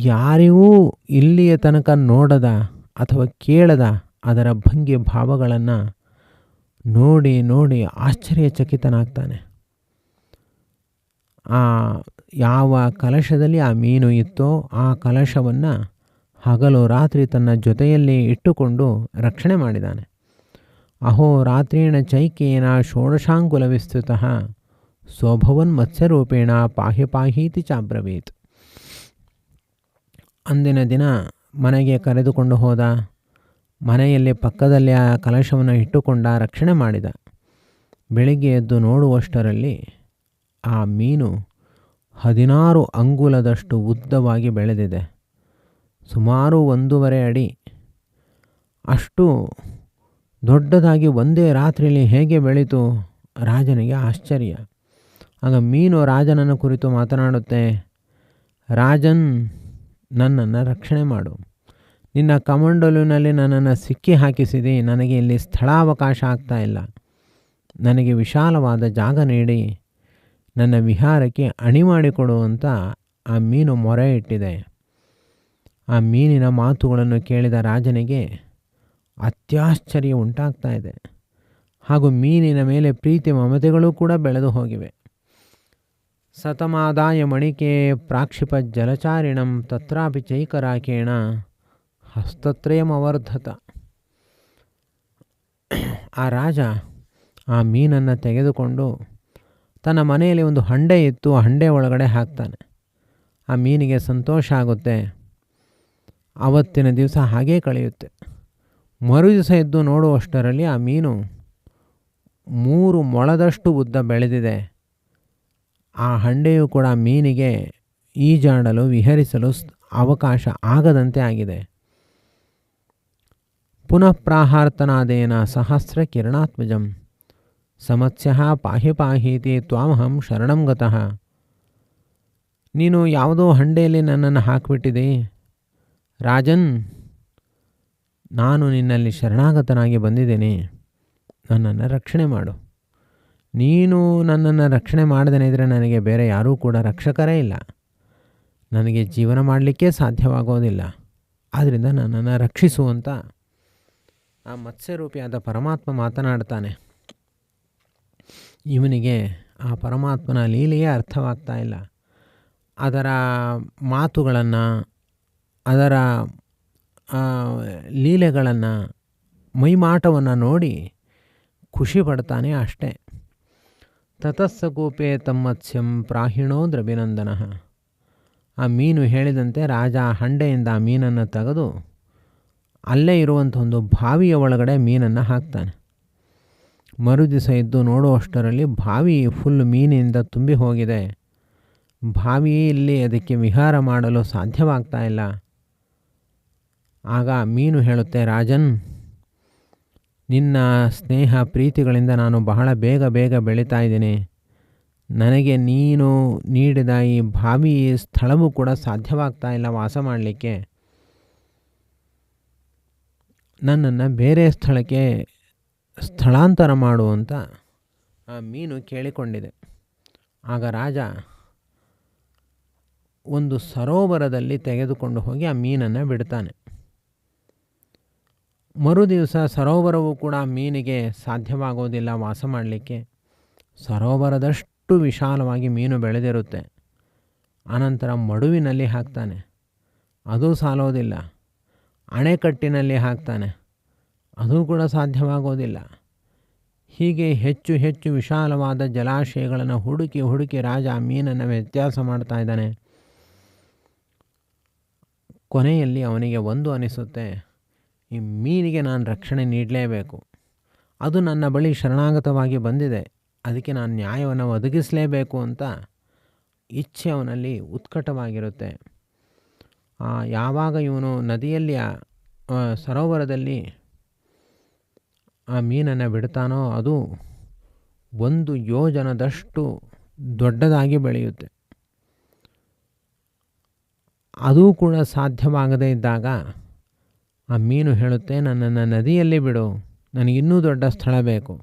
ಯಾರಿಗೂ ಇಲ್ಲಿಯ ತನಕ ನೋಡದ ಅಥವಾ ಕೇಳದ ಅದರ ಭಂಗಿ ಭಾವಗಳನ್ನು ನೋಡಿ ನೋಡಿ ಆಶ್ಚರ್ಯಚಕಿತನಾಗ್ತಾನೆ. ಯಾವ ಕಲಶದಲ್ಲಿ ಆ ಮೀನು ಇತ್ತೋ ಆ ಕಲಶವನ್ನು ಹಗಲು ರಾತ್ರಿ ತನ್ನ ಜೊತೆಯಲ್ಲಿ ಇಟ್ಟುಕೊಂಡು ರಕ್ಷಣೆ ಮಾಡಿದ್ದಾನೆ. ಅಹೋ ರಾತ್ರಿಣ ಚೈಕೇನ ಷೋಡಶಾಂಗುಲ ವಿಸ್ತೃತ ಸ್ವಭವನ್ ಮತ್ಸ್ಯರೂಪೇಣ ಪಾಹಿ ಪಾಹೀತಿ ಚಾಬ್ರವೀತ್. ಅಂದಿನ ದಿನ ಮನೆಗೆ ಕರೆದುಕೊಂಡು ಹೋದ. ಮನೆಯಲ್ಲಿ ಪಕ್ಕದಲ್ಲಿ ಆ ಕಲಶವನ್ನು ಇಟ್ಟುಕೊಂಡ, ರಕ್ಷಣೆ ಮಾಡಿದ. ಬೆಳಿಗ್ಗೆ ಎದ್ದು ನೋಡುವಷ್ಟರಲ್ಲಿ ಆ ಮೀನು 16 ಅಂಗುಲದಷ್ಟು ಉದ್ದವಾಗಿ ಬೆಳೆದಿದೆ. ಸುಮಾರು 1.5 ಅಡಿ ಅಷ್ಟು ದೊಡ್ಡದಾಗಿ ಒಂದೇ ರಾತ್ರಿಯಲ್ಲಿ ಹೇಗೆ ಬೆಳೀತು? ರಾಜನಿಗೆ ಆಶ್ಚರ್ಯ. ಆಗ ಮೀನು ರಾಜನನ್ನು ಕುರಿತು ಮಾತನಾಡುತ್ತೆ. ರಾಜನ್, ನನ್ನನ್ನು ರಕ್ಷಣೆ ಮಾಡು. ನಿನ್ನ ಕಮಂಡಲುವಿನಲ್ಲಿ ನನ್ನನ್ನು ಸಿಕ್ಕಿ ಹಾಕಿಸಿದಿ. ನನಗೆ ಇಲ್ಲಿ ಸ್ಥಳಾವಕಾಶ ಆಗ್ತಾ ಇಲ್ಲ. ನನಗೆ ವಿಶಾಲವಾದ ಜಾಗ ನೀಡಿ ನನ್ನ ವಿಹಾರಕ್ಕೆ ಅಣಿ ಮಾಡಿಕೊಡು ಅಂತ ಆ ಮೀನು ಮೊರೆ ಇಟ್ಟಿದೆ. ಆ ಮೀನಿನ ಮಾತುಗಳನ್ನು ಕೇಳಿದ ರಾಜನಿಗೆ ಅತ್ಯಾಶ್ಚರ್ಯ ಉಂಟಾಗ್ತಾ ಇದೆ. ಹಾಗೂ ಮೀನಿನ ಮೇಲೆ ಪ್ರೀತಿ ಮಮತೆಗಳು ಕೂಡ ಬೆಳೆದು ಹೋಗಿವೆ. ಸತಮಾದಾಯ ಮಣಿಕೆ ಪ್ರಾಕ್ಷಿಪ ಜಲಚಾರಿಣಂ ತತ್ರಾಪಿ ಚೈಕರಾಕೇಣ ಹಸ್ತತ್ರಯಮವರ್ಧತ. ಆ ರಾಜ ಆ ಮೀನನ್ನು ತೆಗೆದುಕೊಂಡು ತನ್ನ ಮನೆಯಲ್ಲಿ ಒಂದು ಹಂಡೆ ಇತ್ತು, ಆ ಹಂಡೆ ಒಳಗಡೆ ಹಾಕ್ತಾನೆ. ಆ ಮೀನಿಗೆ ಸಂತೋಷ ಆಗುತ್ತೆ. ಆವತ್ತಿನ ದಿವಸ ಹಾಗೇ ಕಳೆಯುತ್ತೆ. ಮರುದಿವಸ ಎದ್ದು ನೋಡುವಷ್ಟರಲ್ಲಿ ಆ ಮೀನು 3 ಮೊಳದಷ್ಟು ಉದ್ದ ಬೆಳೆದಿದೆ. ಆ ಹಂಡೆಯು ಕೂಡ ಮೀನಿಗೆ ಈಜಾಡಲು ವಿಹರಿಸಲು ಅವಕಾಶ ಆಗದಂತೆ ಆಗಿದೆ. ಪುನಃ ಪ್ರಾಹಾರ್ತನಾದೇನ ಸಹಸ್ರ ಕಿರಣಾತ್ಮಜಂ ಸಮತ್ಸ್ಯ ಪಾಹಿ ಪಾಹೀತಿ ತ್ವಾಮಹಂ ಶರಣಂ ಗತಃ. ನೀನು ಯಾವುದೋ ಹಂಡೆಯಲ್ಲಿ ನನ್ನನ್ನು ಹಾಕಿಬಿಟ್ಟಿದೆ ರಾಜನ್, ನಾನು ನಿನ್ನಲ್ಲಿ ಶರಣಾಗತನಾಗಿ ಬಂದಿದ್ದೇನೆ, ನನ್ನನ್ನು ರಕ್ಷಣೆ ಮಾಡು. ನೀನು ನನ್ನನ್ನು ರಕ್ಷಣೆ ಮಾಡದೇ ಇದ್ದರೆ ನನಗೆ ಬೇರೆ ಯಾರೂ ಕೂಡ ರಕ್ಷಕರೇ ಇಲ್ಲ, ನನಗೆ ಜೀವನ ಮಾಡಲಿಕ್ಕೆ ಸಾಧ್ಯವಾಗೋದಿಲ್ಲ. ಆದ್ದರಿಂದ ನನ್ನನ್ನು ರಕ್ಷಿಸುವಂತ ಆ ಮತ್ಸ್ಯರೂಪಿಯಾದ ಪರಮಾತ್ಮ ಮಾತನಾಡ್ತಾನೆ. ಇವನಿಗೆ ಆ ಪರಮಾತ್ಮನ ಲೀಲೆಯೇ ಅರ್ಥವಾಗ್ತಾ ಇಲ್ಲ. ಅದರ ಮಾತುಗಳನ್ನು, ಅದರ ಲೀಲೆಗಳನ್ನು, ಮೈಮಾಟವನ್ನು ನೋಡಿ ಖುಷಿ ಪಡ್ತಾನೆ ಅಷ್ಟೇ. ತತಸ್ಸಕೂಪೆ ತಮ್ಮತ್ಸ್ಯಂ ಪ್ರಾಹಿಣೋ ದ್ರವಿನಂದನ. ಆ ಮೀನು ಹೇಳಿದಂತೆ ರಾಜ ಹಂಡೆಯಿಂದ ಆ ಮೀನನ್ನು ತೆಗೆದು ಅಲ್ಲೇ ಇರುವಂಥ ಒಂದು ಬಾವಿಯ ಒಳಗಡೆ ಮೀನನ್ನು ಹಾಕ್ತಾನೆ. ಮರುದಿವಸ ಎದ್ದು ನೋಡುವಷ್ಟರಲ್ಲಿ ಬಾವಿ ಫುಲ್ ಮೀನಿನಿಂದ ತುಂಬಿ ಹೋಗಿದೆ. ಬಾವಿಯಲ್ಲಿ ಅದಕ್ಕೆ ವಿಹಾರ ಮಾಡಲು ಸಾಧ್ಯವಾಗ್ತಾ ಇಲ್ಲ. ಆಗ ಮೀನು ಹೇಳುತ್ತೆ, ರಾಜನ್, ನಿನ್ನ ಸ್ನೇಹ ಪ್ರೀತಿಗಳಿಂದ ನಾನು ಬಹಳ ಬೇಗ ಬೇಗ ಬೆಳೀತಾ ಇದ್ದೀನಿ. ನನಗೆ ನೀನು ನೀಡಿದ ಈ ಬಾವಿ ಸ್ಥಳವೂ ಕೂಡ ಸಾಧ್ಯವಾಗ್ತಾ ಇಲ್ಲ ವಾಸ ಮಾಡಲಿಕ್ಕೆ. ನನ್ನನ್ನು ಬೇರೆ ಸ್ಥಳಕ್ಕೆ ಸ್ಥಳಾಂತರ ಮಾಡುವಂತ ಆ ಮೀನು ಕೇಳಿಕೊಂಡಿದೆ. ಆಗ ರಾಜ ಒಂದು ಸರೋವರದಲ್ಲಿ ತೆಗೆದುಕೊಂಡು ಹೋಗಿ ಆ ಮೀನನ್ನು ಬಿಡ್ತಾನೆ. ಮರುದಿವಸ ಸರೋವರವೂ ಕೂಡ ಮೀನಿಗೆ ಸಾಧ್ಯವಾಗೋದಿಲ್ಲ ವಾಸ ಮಾಡಲಿಕ್ಕೆ. ಸರೋವರದಷ್ಟು ವಿಶಾಲವಾಗಿ ಮೀನು ಬೆಳೆದಿರುತ್ತೆ. ಆನಂತರ ಮಡುವಿನಲ್ಲಿ ಹಾಕ್ತಾನೆ, ಅದು ಸಾಲೋದಿಲ್ಲ. ಅಣೆಕಟ್ಟಿನಲ್ಲಿ ಹಾಕ್ತಾನೆ, ಅದು ಕೂಡ ಸಾಧ್ಯವಾಗೋದಿಲ್ಲ. ಹೀಗೆ ಹೆಚ್ಚು ಹೆಚ್ಚು ವಿಶಾಲವಾದ ಜಲಾಶಯಗಳನ್ನು ಹುಡುಕಿ ಹುಡುಕಿ ರಾಜ ಆ ಮೀನನ್ನು ವ್ಯತ್ಯಾಸ ಮಾಡ್ತಾ ಇದ್ದಾನೆ. ಕೊನೆಯಲ್ಲಿ ಅವನಿಗೆ ಒಂದು ಅನಿಸುತ್ತೆ, ಈ ಮೀನಿಗೆ ನಾನು ರಕ್ಷಣೆ ನೀಡಲೇಬೇಕು. ಅದು ನನ್ನ ಬಳಿ ಶರಣಾಗತವಾಗಿ ಬಂದಿದೆ, ಅದಕ್ಕೆ ನಾನು ನ್ಯಾಯವನ್ನು ಒದಗಿಸಲೇಬೇಕು ಅಂತ ಇಚ್ಛೆ ಅವನಲ್ಲಿ ಉತ್ಕಟವಾಗಿರುತ್ತೆ. ಯಾವಾಗ ಇವನು ನದಿಯಲ್ಲಿ ಸರೋವರದಲ್ಲಿ ಆ ಮೀನನ್ನು ಬಿಡ್ತಾನೋ ಅದು 1 ಯೋಜನದಷ್ಟು ದೊಡ್ಡದಾಗಿ ಬೆಳೆಯುತ್ತೆ. ಅದೂ ಕೂಡ ಸಾಧ್ಯವಾಗದೇ ಇದ್ದಾಗ ಆ ಮೀನು ಹೇಳುತ್ತೆ, ನನ್ನನ್ನು ನದಿಯಲ್ಲಿ ಬಿಡು, ನನಗಿನ್ನೂ ದೊಡ್ಡ ಸ್ಥಳ ಬೇಕು.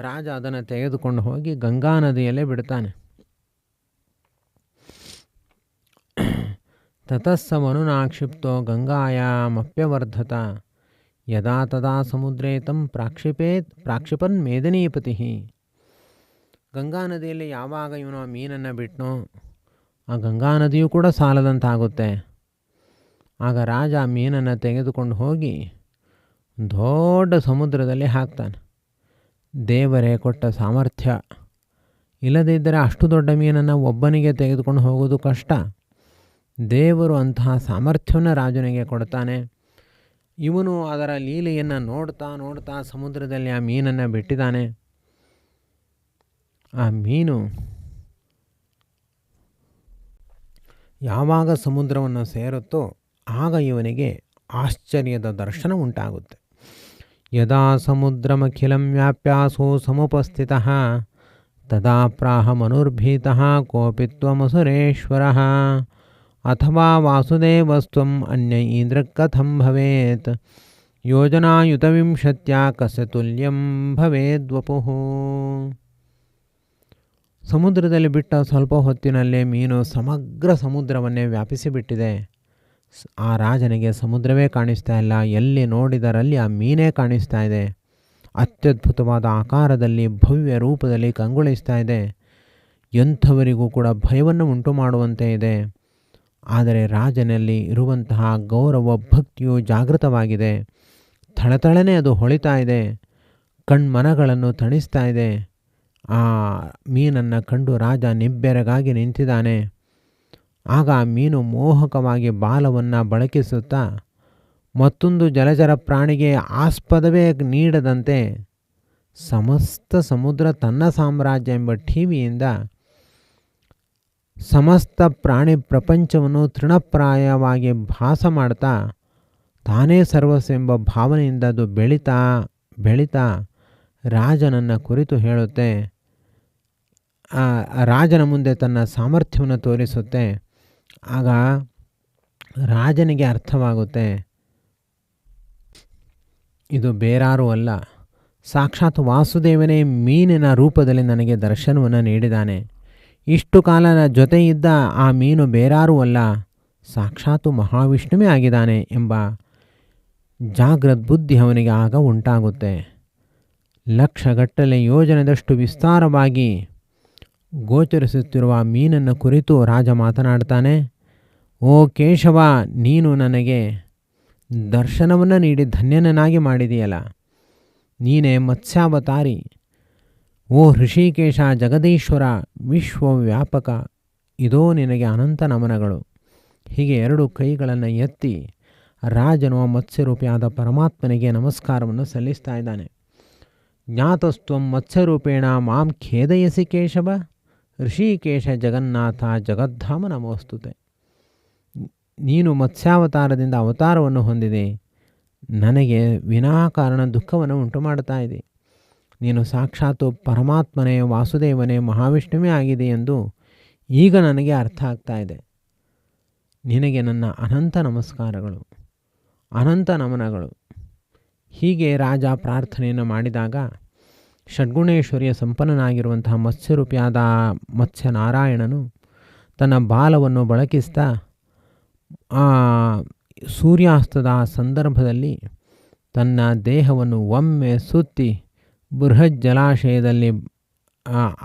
ರಾಜ ಅದನ್ನು ತೆಗೆದುಕೊಂಡು ಹೋಗಿ ಗಂಗಾ ನದಿಯಲ್ಲೇ ಬಿಡ್ತಾನೆ. ತತಸ್ಸವನುನಾಕ್ಷಿಪ್ತೋ ಗಂಗಾಯಾಮಪ್ಯವರ್ಧತ ಯದಾ ತದಾ ಸಮುದ್ರೇ ತಂ ಪ್ರಾಕ್ಷಿಪನ್ ಮೇದಿನೀಪತಿ. ಗಂಗಾ ನದಿಯಲ್ಲಿ ಯಾವಾಗ ಇವನು ಆ ಮೀನನ್ನು ಬಿಟ್ಟನೋ ಆ ಗಂಗಾ ನದಿಯೂ ಕೂಡ ಸಾಲದಂತಾಗುತ್ತೆ. ಆಗ ರಾಜ ಆ ಮೀನನ್ನು ತೆಗೆದುಕೊಂಡು ಹೋಗಿ ದೊಡ್ಡ ಸಮುದ್ರದಲ್ಲಿ ಹಾಕ್ತಾನೆ. ದೇವರೇ ಕೊಟ್ಟ ಸಾಮರ್ಥ್ಯ. ಇಲ್ಲದಿದ್ದರೆ ಅಷ್ಟು ದೊಡ್ಡ ಮೀನನ್ನು ಒಬ್ಬನಿಗೆ ತೆಗೆದುಕೊಂಡು ಹೋಗೋದು ಕಷ್ಟ. ದೇವರು ಅಂತಹ ಸಾಮರ್ಥ್ಯವನ್ನು ರಾಜನಿಗೆ ಕೊಡ್ತಾನೆ. ಇವನು ಅದರ ಲೀಲೆಯನ್ನು ನೋಡ್ತಾ ನೋಡ್ತಾ ಸಮುದ್ರದಲ್ಲಿ ಆ ಮೀನನ್ನು ಬಿಟ್ಟಿದ್ದಾನೆ. ಆ ಮೀನು ಯಾವಾಗ ಸಮುದ್ರವನ್ನು ಸೇರುತ್ತೋ ಆಗ ಇವನಿಗೆ ಆಶ್ಚರ್ಯದ ದರ್ಶನ ಉಂಟಾಗುತ್ತೆ. ಯದಾ ಸಮುದ್ರಮಖಿಲಂ ವ್ಯಾಪ್ಯಾಸೋ ಸಮುಪಸ್ಥಿತಃ ತದಾ ಪ್ರಾಹ ಮನುರ್ಭೀತಃ ಕೋಪಿ ತ್ವಮಸುರೇಶ್ವರಃ ಅಥವಾ ವಾಸುದೇವಸ್ತ್ವಂ ಅನ್ಯ ಈದೃಕ್ಕಥಂ ಭವೇತ್ ಯೋಜನಾಯುತವಿಂಶತ್ಯ ಕಸ್ಯ ತುಲ್ಯಂ ಭವೇದ್ವಪುಃ. ಸಮುದ್ರದಲ್ಲಿ ಬಿಟ್ಟ ಸ್ವಲ್ಪ ಹೊತ್ತಿನಲ್ಲೇ ಮೀನು ಸಮಗ್ರ ಸಮುದ್ರವನ್ನೇ ವ್ಯಾಪಿಸಿಬಿಟ್ಟಿದೆ. ಆ ರಾಜನಿಗೆ ಸಮುದ್ರವೇ ಕಾಣಿಸ್ತಾ ಇಲ್ಲ, ಎಲ್ಲಿ ನೋಡಿದರಲ್ಲಿ ಆ ಮೀನೇ ಕಾಣಿಸ್ತಾ ಇದೆ. ಅತ್ಯದ್ಭುತವಾದ ಆಕಾರದಲ್ಲಿ ಭವ್ಯ ರೂಪದಲ್ಲಿ ಕಂಗೊಳಿಸ್ತಾ ಇದೆ. ಎಂಥವರಿಗೂ ಕೂಡ ಭಯವನ್ನು ಉಂಟು ಮಾಡುವಂತೆ ಇದೆ. ಆದರೆ ರಾಜನಲ್ಲಿ ಇರುವಂತಹ ಗೌರವ ಭಕ್ತಿಯು ಜಾಗೃತವಾಗಿದೆ. ಥಳಥಳನೆ ಅದು ಹೊಳಿತಾ ಇದೆ, ಕಣ್ಮನಗಳನ್ನು ತಣಿಸ್ತಾ ಇದೆ. ಆ ಮೀನನ್ನು ಕಂಡು ರಾಜ ನಿಬ್ಬೆರಗಾಗಿ ನಿಂತಿದ್ದಾನೆ. ಆಗ ಆ ಮೀನು ಮೋಹಕವಾಗಿ ಬಾಲವನ್ನು ಬಳಕಿಸುತ್ತಾ ಮತ್ತೊಂದು ಜಲಚರ ಪ್ರಾಣಿಗೆ ಆಸ್ಪದವೇ ನೀಡದಂತೆ ಸಮಸ್ತ ಸಮುದ್ರ ತನ್ನ ಸಾಮ್ರಾಜ್ಯ ಎಂಬ ಠೀವಿಯಿಂದ ಸಮಸ್ತ ಪ್ರಾಣಿ ಪ್ರಪಂಚವನ್ನು ತೃಣಪ್ರಾಯವಾಗಿ ಭಾಸ ಮಾಡ್ತಾ ತಾನೇ ಸರ್ವಸ್ವೆಂಬ ಭಾವನೆಯಿಂದ ಅದು ಬೆಳೀತಾ ಬೆಳೀತಾ ರಾಜನನ್ನು ಕುರಿತು ಹೇಳುತ್ತೆ. ಆ ರಾಜನ ಮುಂದೆ ತನ್ನ ಸಾಮರ್ಥ್ಯವನ್ನು ತೋರಿಸುತ್ತೆ. ಆಗ ರಾಜನಿಗೆ ಅರ್ಥವಾಗುತ್ತೆ, ಇದು ಬೇರಾರೂ ಅಲ್ಲ, ಸಾಕ್ಷಾತ್ ವಾಸುದೇವನೇ ಮೀನಿನ ರೂಪದಲ್ಲಿ ನನಗೆ ದರ್ಶನವನ್ನು ನೀಡಿದ್ದಾನೆ. ಇಷ್ಟು ಕಾಲ ಜೊತೆ ಇದ್ದ ಆ ಮೀನು ಬೇರಾರೂ ಅಲ್ಲ, ಸಾಕ್ಷಾತ್ ಮಹಾವಿಷ್ಣುವೇ ಆಗಿದ್ದಾನೆ ಎಂಬ ಜಾಗೃತ ಬುದ್ಧಿ ಅವನಿಗೆ ಆಗ ಉಂಟಾಗುತ್ತೆ. ಲಕ್ಷಗಟ್ಟಲೆ ಯೋಜನೆದಷ್ಟು ವಿಸ್ತಾರವಾಗಿ ಗೋಚರಿಸುತ್ತಿರುವ ಮೀನನ್ನು ಕುರಿತು ರಾಜ ಮಾತನಾಡ್ತಾನೆ. ಓ ಕೇಶವ, ನೀನು ನನಗೆ ದರ್ಶನವನ್ನು ನೀಡಿ ಧನ್ಯನನ್ನಾಗಿ ಮಾಡಿದೆಯಲ್ಲ, ನೀನೇ ಮತ್ಸ್ಯಾವತಾರಿ. ಓ ಹೃಷಿಕೇಶ, ಜಗದೀಶ್ವರ, ವಿಶ್ವವ್ಯಾಪಕ, ಇದೋ ನಿನಗೆ ಅನಂತ ನಮನಗಳು. ಹೀಗೆ 2 ಕೈಗಳನ್ನು ಎತ್ತಿ ರಾಜನು ಮತ್ಸ್ಯರೂಪಿಯಾದ ಪರಮಾತ್ಮನಿಗೆ ನಮಸ್ಕಾರವನ್ನು ಸಲ್ಲಿಸ್ತಾ ಇದ್ದಾನೆ. ಜ್ಞಾತಸ್ತ್ವಂ ಮತ್ಸ್ಯರೂಪೇಣ ಮಾಂ ಖೇದಯಸಿ ಕೇಶವ, ಋಷಿಕೇಶ ಜಗನ್ನಾಥ ಜಗದ್ಧಾಮ ನಮೋಸ್ತುತೆ. ನೀನು ಮತ್ಸ್ಯಾವತಾರದಿಂದ ಅವತಾರವನ್ನು ಹೊಂದಿದೆ, ನನಗೆ ವಿನಾಕಾರಣ ದುಃಖವನ್ನು ಉಂಟು ಮಾಡ್ತಾ ಇದೆ. ನೀನು ಸಾಕ್ಷಾತ್ ಪರಮಾತ್ಮನೇ, ವಾಸುದೇವನೇ, ಮಹಾವಿಷ್ಣುವೇ ಆಗಿದೆ ಎಂದು ಈಗ ನನಗೆ ಅರ್ಥ ಆಗ್ತಾ ಇದೆ. ನಿನಗೆ ನನ್ನ ಅನಂತ ನಮಸ್ಕಾರಗಳು, ಅನಂತ ನಮನಗಳು. ಹೀಗೆ ರಾಜ ಪ್ರಾರ್ಥನೆಯನ್ನು ಮಾಡಿದಾಗ ಷಡ್ಗುಣೇಶ್ವರಿಯ ಸಂಪನ್ನನಾಗಿರುವಂತಹ ಮತ್ಸ್ಯರೂಪಿಯಾದ ಮತ್ಸ್ಯನಾರಾಯಣನು ತನ್ನ ಬಾಲವನ್ನು ಬಳಕಿಸ್ತಾ ಸೂರ್ಯಾಸ್ತದ ಸಂದರ್ಭದಲ್ಲಿ ತನ್ನ ದೇಹವನ್ನು ಒಮ್ಮೆ ಸುತ್ತಿ ಬೃಹತ್ ಜಲಾಶಯದಲ್ಲಿ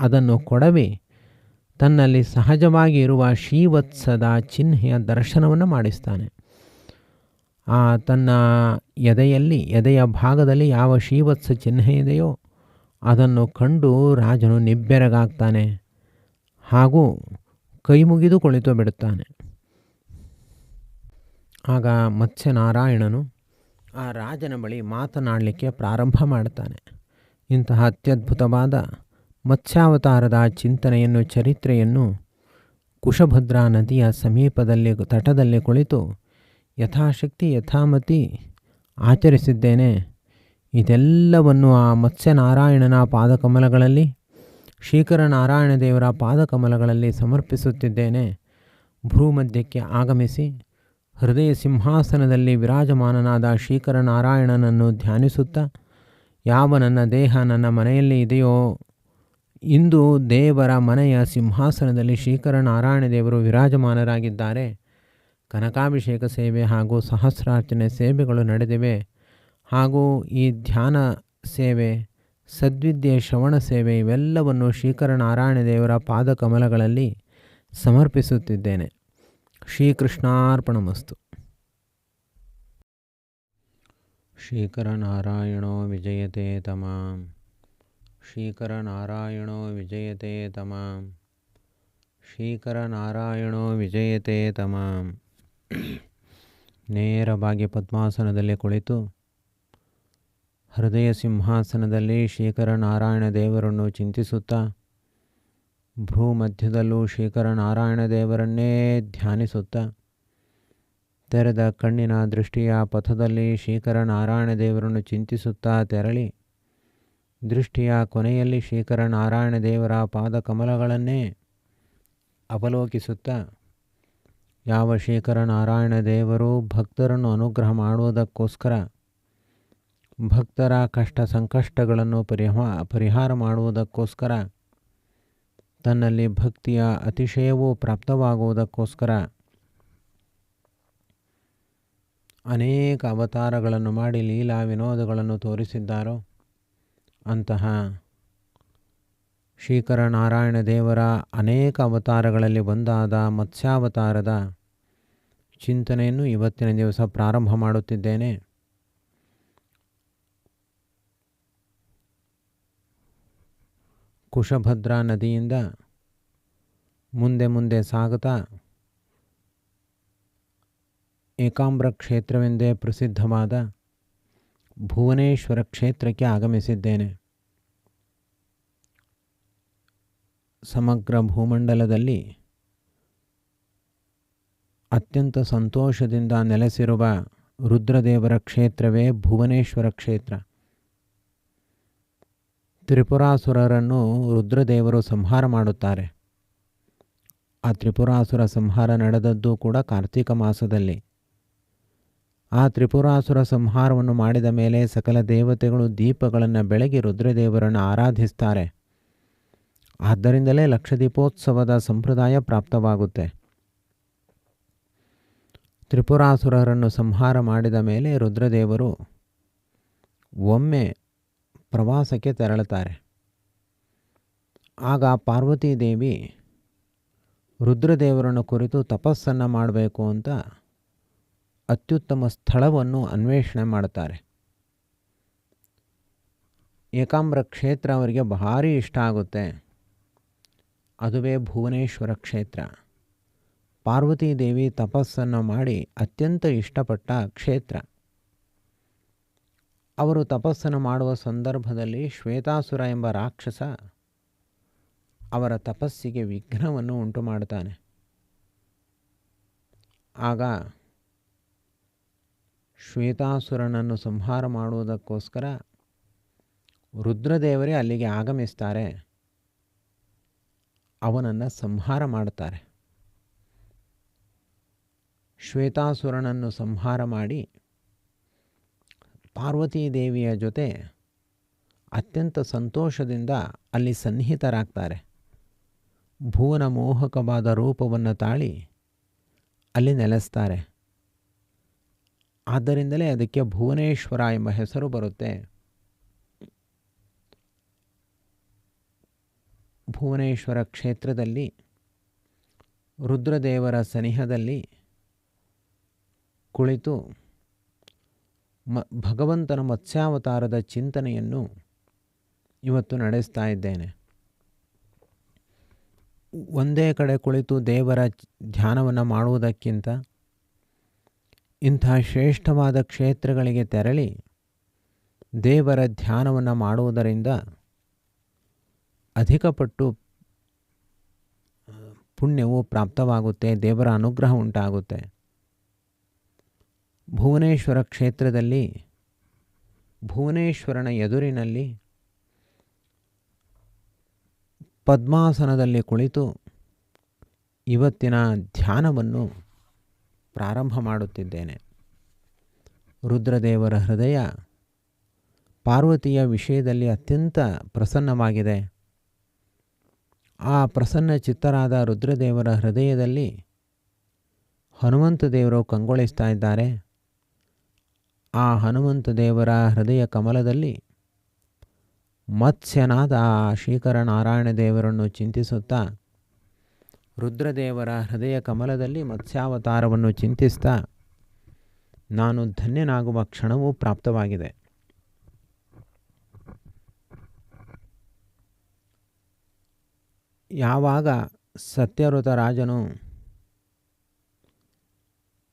ಅದನ್ನು ಕೊಡವಿ ತನ್ನಲ್ಲಿ ಸಹಜವಾಗಿ ಇರುವ ಶ್ರೀವತ್ಸದ ಚಿಹ್ನೆಯ ದರ್ಶನವನ್ನು ಮಾಡಿಸ್ತಾನೆ. ತನ್ನ ಎದೆಯ ಭಾಗದಲ್ಲಿ ಯಾವ ಶ್ರೀವತ್ಸ ಚಿಹ್ನೆ ಇದೆಯೋ ಅದನ್ನು ಕಂಡು ರಾಜನು ನಿಬ್ಬೆರಗಾಗ್ತಾನೆ ಹಾಗೂ ಕೈ ಮುಗಿದು ಕುಳಿತು ಬಿಡುತ್ತಾನೆ. ಆಗ ಮತ್ಸ್ಯನಾರಾಯಣನು ಆ ರಾಜನ ಬಳಿ ಮಾತನಾಡಲಿಕ್ಕೆ ಪ್ರಾರಂಭ ಮಾಡ್ತಾನೆ. ಇಂತಹ ಅತ್ಯದ್ಭುತವಾದ ಮತ್ಸ್ಯಾವತಾರದ ಚಿಂತನೆಯನ್ನು, ಚರಿತ್ರೆಯನ್ನು ಕುಶಭದ್ರಾ ನದಿಯ ಸಮೀಪದಲ್ಲಿ ತಟದಲ್ಲಿ ಕುಳಿತು ಯಥಾಶಕ್ತಿ ಯಥಾಮತಿ ಆಚರಿಸಿದ್ದೇನೆ. ಇದೆಲ್ಲವನ್ನು ಆ ಮತ್ಸ್ಯನಾರಾಯಣನ ಪಾದಕಮಲಗಳಲ್ಲಿ, ಶ್ರೀಕರನಾರಾಯಣ ದೇವರ ಪಾದಕಮಲಗಳಲ್ಲಿ ಸಮರ್ಪಿಸುತ್ತಿದ್ದೇನೆ. ಭೂಮಧ್ಯಕ್ಕೆ ಆಗಮಿಸಿ ಹೃದಯ ಸಿಂಹಾಸನದಲ್ಲಿ ವಿರಾಜಮಾನನಾದ ಶ್ರೀಕರನಾರಾಯಣನನ್ನು ಧ್ಯಾನಿಸುತ್ತಾ, ಯಾವ ನನ್ನ ದೇಹ ನನ್ನ ಮನೆಯಲ್ಲಿ ಇದೆಯೋ, ಇಂದು ದೇವರ ಮನೆಯ ಸಿಂಹಾಸನದಲ್ಲಿ ಶ್ರೀಕರನಾರಾಯಣ ದೇವರು ವಿರಾಜಮಾನರಾಗಿದ್ದಾರೆ. ಕನಕಾಭಿಷೇಕ ಸೇವೆ ಹಾಗೂ ಸಹಸ್ರಾರ್ಚನೆ ಸೇವೆಗಳು ನಡೆದಿವೆ. ಹಾಗೂ ಈ ಧ್ಯಾನ ಸೇವೆ, ಸದ್ವಿದ್ಯೆ ಶ್ರವಣ ಸೇವೆ ಇವೆಲ್ಲವನ್ನು ಶ್ರೀಕರನಾರಾಯಣ ದೇವರ ಪಾದಕಮಲಗಳಲ್ಲಿ ಸಮರ್ಪಿಸುತ್ತಿದ್ದೇನೆ. ಶ್ರೀಕೃಷ್ಣಾರ್ಪಣಮಸ್ತು. ಶ್ರೀಕರನಾರಾಯಣೋ ವಿಜಯತೆ ತಮಾಂ, ಶ್ರೀಕರನಾರಾಯಣೋ ವಿಜಯತೆ ತಮಾಂ, ಶ್ರೀಕರನಾರಾಯಣೋ ವಿಜಯತೆ ತಮಾಂ. ನೇರವಾಗಿ ಪದ್ಮಾಸನದಲ್ಲಿ ಕುಳಿತು ಹೃದಯ ಸಿಂಹಾಸನದಲ್ಲಿ ಶ್ರೀಕರನಾರಾಯಣ ದೇವರನ್ನು ಚಿಂತಿಸುತ್ತಾ, ಭ್ರೂಮಧ್ಯದಲ್ಲೂ ಶ್ರೀಕರನಾರಾಯಣ ದೇವರನ್ನೇ ಧ್ಯಾನಿಸುತ್ತಾ, ತೆರೆದ ಕಣ್ಣಿನ ದೃಷ್ಟಿಯ ಪಥದಲ್ಲಿ ಶ್ರೀಕರನಾರಾಯಣ ದೇವರನ್ನು ಚಿಂತಿಸುತ್ತಾ ತೆರಳಿ, ದೃಷ್ಟಿಯ ಕೊನೆಯಲ್ಲಿ ಶ್ರೀಕರನಾರಾಯಣ ದೇವರ ಪಾದಕಮಲಗಳನ್ನೇ ಅವಲೋಕಿಸುತ್ತಾ, ಯಾವ ಶ್ರೀಕರನಾರಾಯಣ ದೇವರು ಭಕ್ತರನ್ನು ಅನುಗ್ರಹ ಮಾಡುವುದಕ್ಕೋಸ್ಕರ, ಭಕ್ತರ ಕಷ್ಟ ಸಂಕಷ್ಟಗಳನ್ನು ಪರಿಹಾರ ಮಾಡುವುದಕ್ಕೋಸ್ಕರ, ತನ್ನಲ್ಲಿ ಭಕ್ತಿಯ ಅತಿಶಯವೂ ಪ್ರಾಪ್ತವಾಗುವುದಕ್ಕೋಸ್ಕರ ಅನೇಕ ಅವತಾರಗಳನ್ನು ಮಾಡಿ ಲೀಲಾ ವಿನೋದಗಳನ್ನು ತೋರಿಸಿದ್ದಾರೋ, ಅಂತಹ ಶ್ರೀಕರನಾರಾಯಣ ದೇವರ ಅನೇಕ ಅವತಾರಗಳಲ್ಲಿ ಒಂದಾದ ಮತ್ಸ್ಯಾವತಾರದ ಚಿಂತನೆಯನ್ನು ಇವತ್ತಿನ ದಿವಸ ಪ್ರಾರಂಭ ಮಾಡುತ್ತಿದ್ದೇನೆ. ಕುಶಭದ್ರಾ ನದಿಯಿಂದ ಮುಂದೆ ಮುಂದೆ ಸಾಗುತ್ತಾ ಏಕಾಂಬ್ರ ಕ್ಷೇತ್ರವೆಂದೇ ಪ್ರಸಿದ್ಧವಾದ ಭುವನೇಶ್ವರ ಕ್ಷೇತ್ರಕ್ಕೆ ಆಗಮಿಸಿದ್ದೇನೆ. ಸಮಗ್ರ ಭೂಮಂಡಲದಲ್ಲಿ ಅತ್ಯಂತ ಸಂತೋಷದಿಂದ ನೆಲೆಸಿರುವ ರುದ್ರದೇವರ ಕ್ಷೇತ್ರವೇ ಭುವನೇಶ್ವರ ಕ್ಷೇತ್ರ. ತ್ರಿಪುರಾಸುರರನ್ನು ರುದ್ರದೇವರು ಸಂಹಾರ ಮಾಡುತ್ತಾರೆ. ಆ ತ್ರಿಪುರಾಸುರ ಸಂಹಾರ ನಡೆದದ್ದು ಕೂಡ ಕಾರ್ತಿಕ ಮಾಸದಲ್ಲಿ. ಆ ತ್ರಿಪುರಾಸುರ ಸಂಹಾರವನ್ನು ಮಾಡಿದ ಮೇಲೆ ಸಕಲ ದೇವತೆಗಳು ದೀಪಗಳನ್ನು ಬೆಳಗಿ ರುದ್ರದೇವರನ್ನು ಆರಾಧಿಸ್ತಾರೆ. ಆದ್ದರಿಂದಲೇ ಲಕ್ಷದೀಪೋತ್ಸವದ ಸಂಪ್ರದಾಯ ಪ್ರಾಪ್ತವಾಗುತ್ತೆ. ತ್ರಿಪುರಾಸುರರನ್ನು ಸಂಹಾರ ಮಾಡಿದ ಮೇಲೆ ರುದ್ರದೇವರು ಒಮ್ಮೆ ಪ್ರವಾಸಕ್ಕೆ ತೆರಳುತ್ತಾರೆ. ಆಗ ಪಾರ್ವತೀದೇವಿ ರುದ್ರದೇವರನ್ನು ಕುರಿತು ತಪಸ್ಸನ್ನು ಮಾಡಬೇಕು ಅಂತ ಅತ್ಯುತ್ತಮ ಸ್ಥಳವನ್ನು ಅನ್ವೇಷಣೆ ಮಾಡುತ್ತಾರೆ. ಏಕಾಂಬ್ರ ಕ್ಷೇತ್ರ ಅವರಿಗೆ ಭಾರಿ ಇಷ್ಟ ಆಗುತ್ತೆ. ಅದುವೇ ಭುವನೇಶ್ವರ ಕ್ಷೇತ್ರ. ಪಾರ್ವತೀದೇವಿ ತಪಸ್ಸನ್ನು ಮಾಡಿ ಅತ್ಯಂತ ಇಷ್ಟಪಟ್ಟ ಕ್ಷೇತ್ರ. ಅವರು ತಪಸ್ಸನ್ನು ಮಾಡುವ ಸಂದರ್ಭದಲ್ಲಿ ಶ್ವೇತಾಸುರ ಎಂಬ ರಾಕ್ಷಸ ಅವರ ತಪಸ್ಸಿಗೆ ವಿಘ್ನವನ್ನು ಉಂಟು ಮಾಡುತ್ತಾನೆ. ಆಗ ಶ್ವೇತಾಸುರನನ್ನು ಸಂಹಾರ ಮಾಡುವುದಕ್ಕೋಸ್ಕರ ರುದ್ರದೇವರೇ ಅಲ್ಲಿಗೆ ಆಗಮಿಸ್ತಾರೆ. ಅವನನ್ನು ಸಂಹಾರ ಮಾಡುತ್ತಾರೆ. ಶ್ವೇತಾಸುರನನ್ನು ಸಂಹಾರ ಮಾಡಿ ಪಾರ್ವತೀದೇವಿಯ ಜೊತೆ ಅತ್ಯಂತ ಸಂತೋಷದಿಂದ ಅಲ್ಲಿ ಸನ್ನಿಹಿತರಾಗ್ತಾರೆ. ಭುವನ ಮೋಹಕವಾದ ರೂಪವನ್ನು ತಾಳಿ ಅಲ್ಲಿ ನೆಲೆಸ್ತಾರೆ. ಆದ್ದರಿಂದಲೇ ಅದಕ್ಕೆ ಭುವನೇಶ್ವರ ಎಂಬ ಹೆಸರು ಬರುತ್ತೆ. ಭುವನೇಶ್ವರ ಕ್ಷೇತ್ರದಲ್ಲಿ ರುದ್ರದೇವರ ಸನಿಹದಲ್ಲಿ ಕುಳಿತು ಭಗವಂತನ ಮತ್ಸ್ಯಾವತಾರದ ಚಿಂತನೆಯನ್ನು ಇವತ್ತು ನಡೆಸ್ತಾ ಇದ್ದೇನೆ. ಒಂದೇ ಕಡೆ ಕುಳಿತು ದೇವರ ಧ್ಯಾನವನ್ನು ಮಾಡುವುದಕ್ಕಿಂತ ಇಂಥ ಶ್ರೇಷ್ಠವಾದ ಕ್ಷೇತ್ರಗಳಿಗೆ ತೆರಳಿ ದೇವರ ಧ್ಯಾನವನ್ನು ಮಾಡುವುದರಿಂದ ಅಧಿಕಪಟ್ಟು ಪುಣ್ಯವು ಪ್ರಾಪ್ತವಾಗುತ್ತೆ, ದೇವರ ಅನುಗ್ರಹ ಉಂಟಾಗುತ್ತೆ. ಭುವನೇಶ್ವರ ಕ್ಷೇತ್ರದಲ್ಲಿ ಭುವನೇಶ್ವರನ ಎದುರಿನಲ್ಲಿ ಪದ್ಮಾಸನದಲ್ಲಿ ಕುಳಿತು ಇವತ್ತಿನ ಧ್ಯಾನವನ್ನು ಪ್ರಾರಂಭ ಮಾಡುತ್ತಿದ್ದೇನೆ. ರುದ್ರದೇವರ ಹೃದಯ ಪಾರ್ವತಿಯ ವಿಷಯದಲ್ಲಿ ಅತ್ಯಂತ ಪ್ರಸನ್ನವಾಗಿದೆ. ಆ ಪ್ರಸನ್ನ ಚಿತ್ತರಾದ ರುದ್ರದೇವರ ಹೃದಯದಲ್ಲಿ ಹನುಮಂತ ದೇವರು ಕಂಗೊಳಿಸ್ತಾ ಇದ್ದಾರೆ. ಆ ಹನುಮಂತ ದೇವರ ಹೃದಯ ಕಮಲದಲ್ಲಿ ಮತ್ಸ್ಯನಾದ ಶ್ರೀಕರ ನಾರಾಯಣ ದೇವರನ್ನು ಚಿಂತಿಸುತ್ತಾ ರುದ್ರದೇವರ ಹೃದಯ ಕಮಲದಲ್ಲಿ ಮತ್ಸ್ಯಾವತಾರವನ್ನು ಚಿಂತಿಸ್ತಾ ನಾನು ಧನ್ಯನಾಗುವ ಕ್ಷಣವೂ ಪ್ರಾಪ್ತವಾಗಿದೆ. ಯಾವಾಗ ಸತ್ಯವ್ರತ ರಾಜನು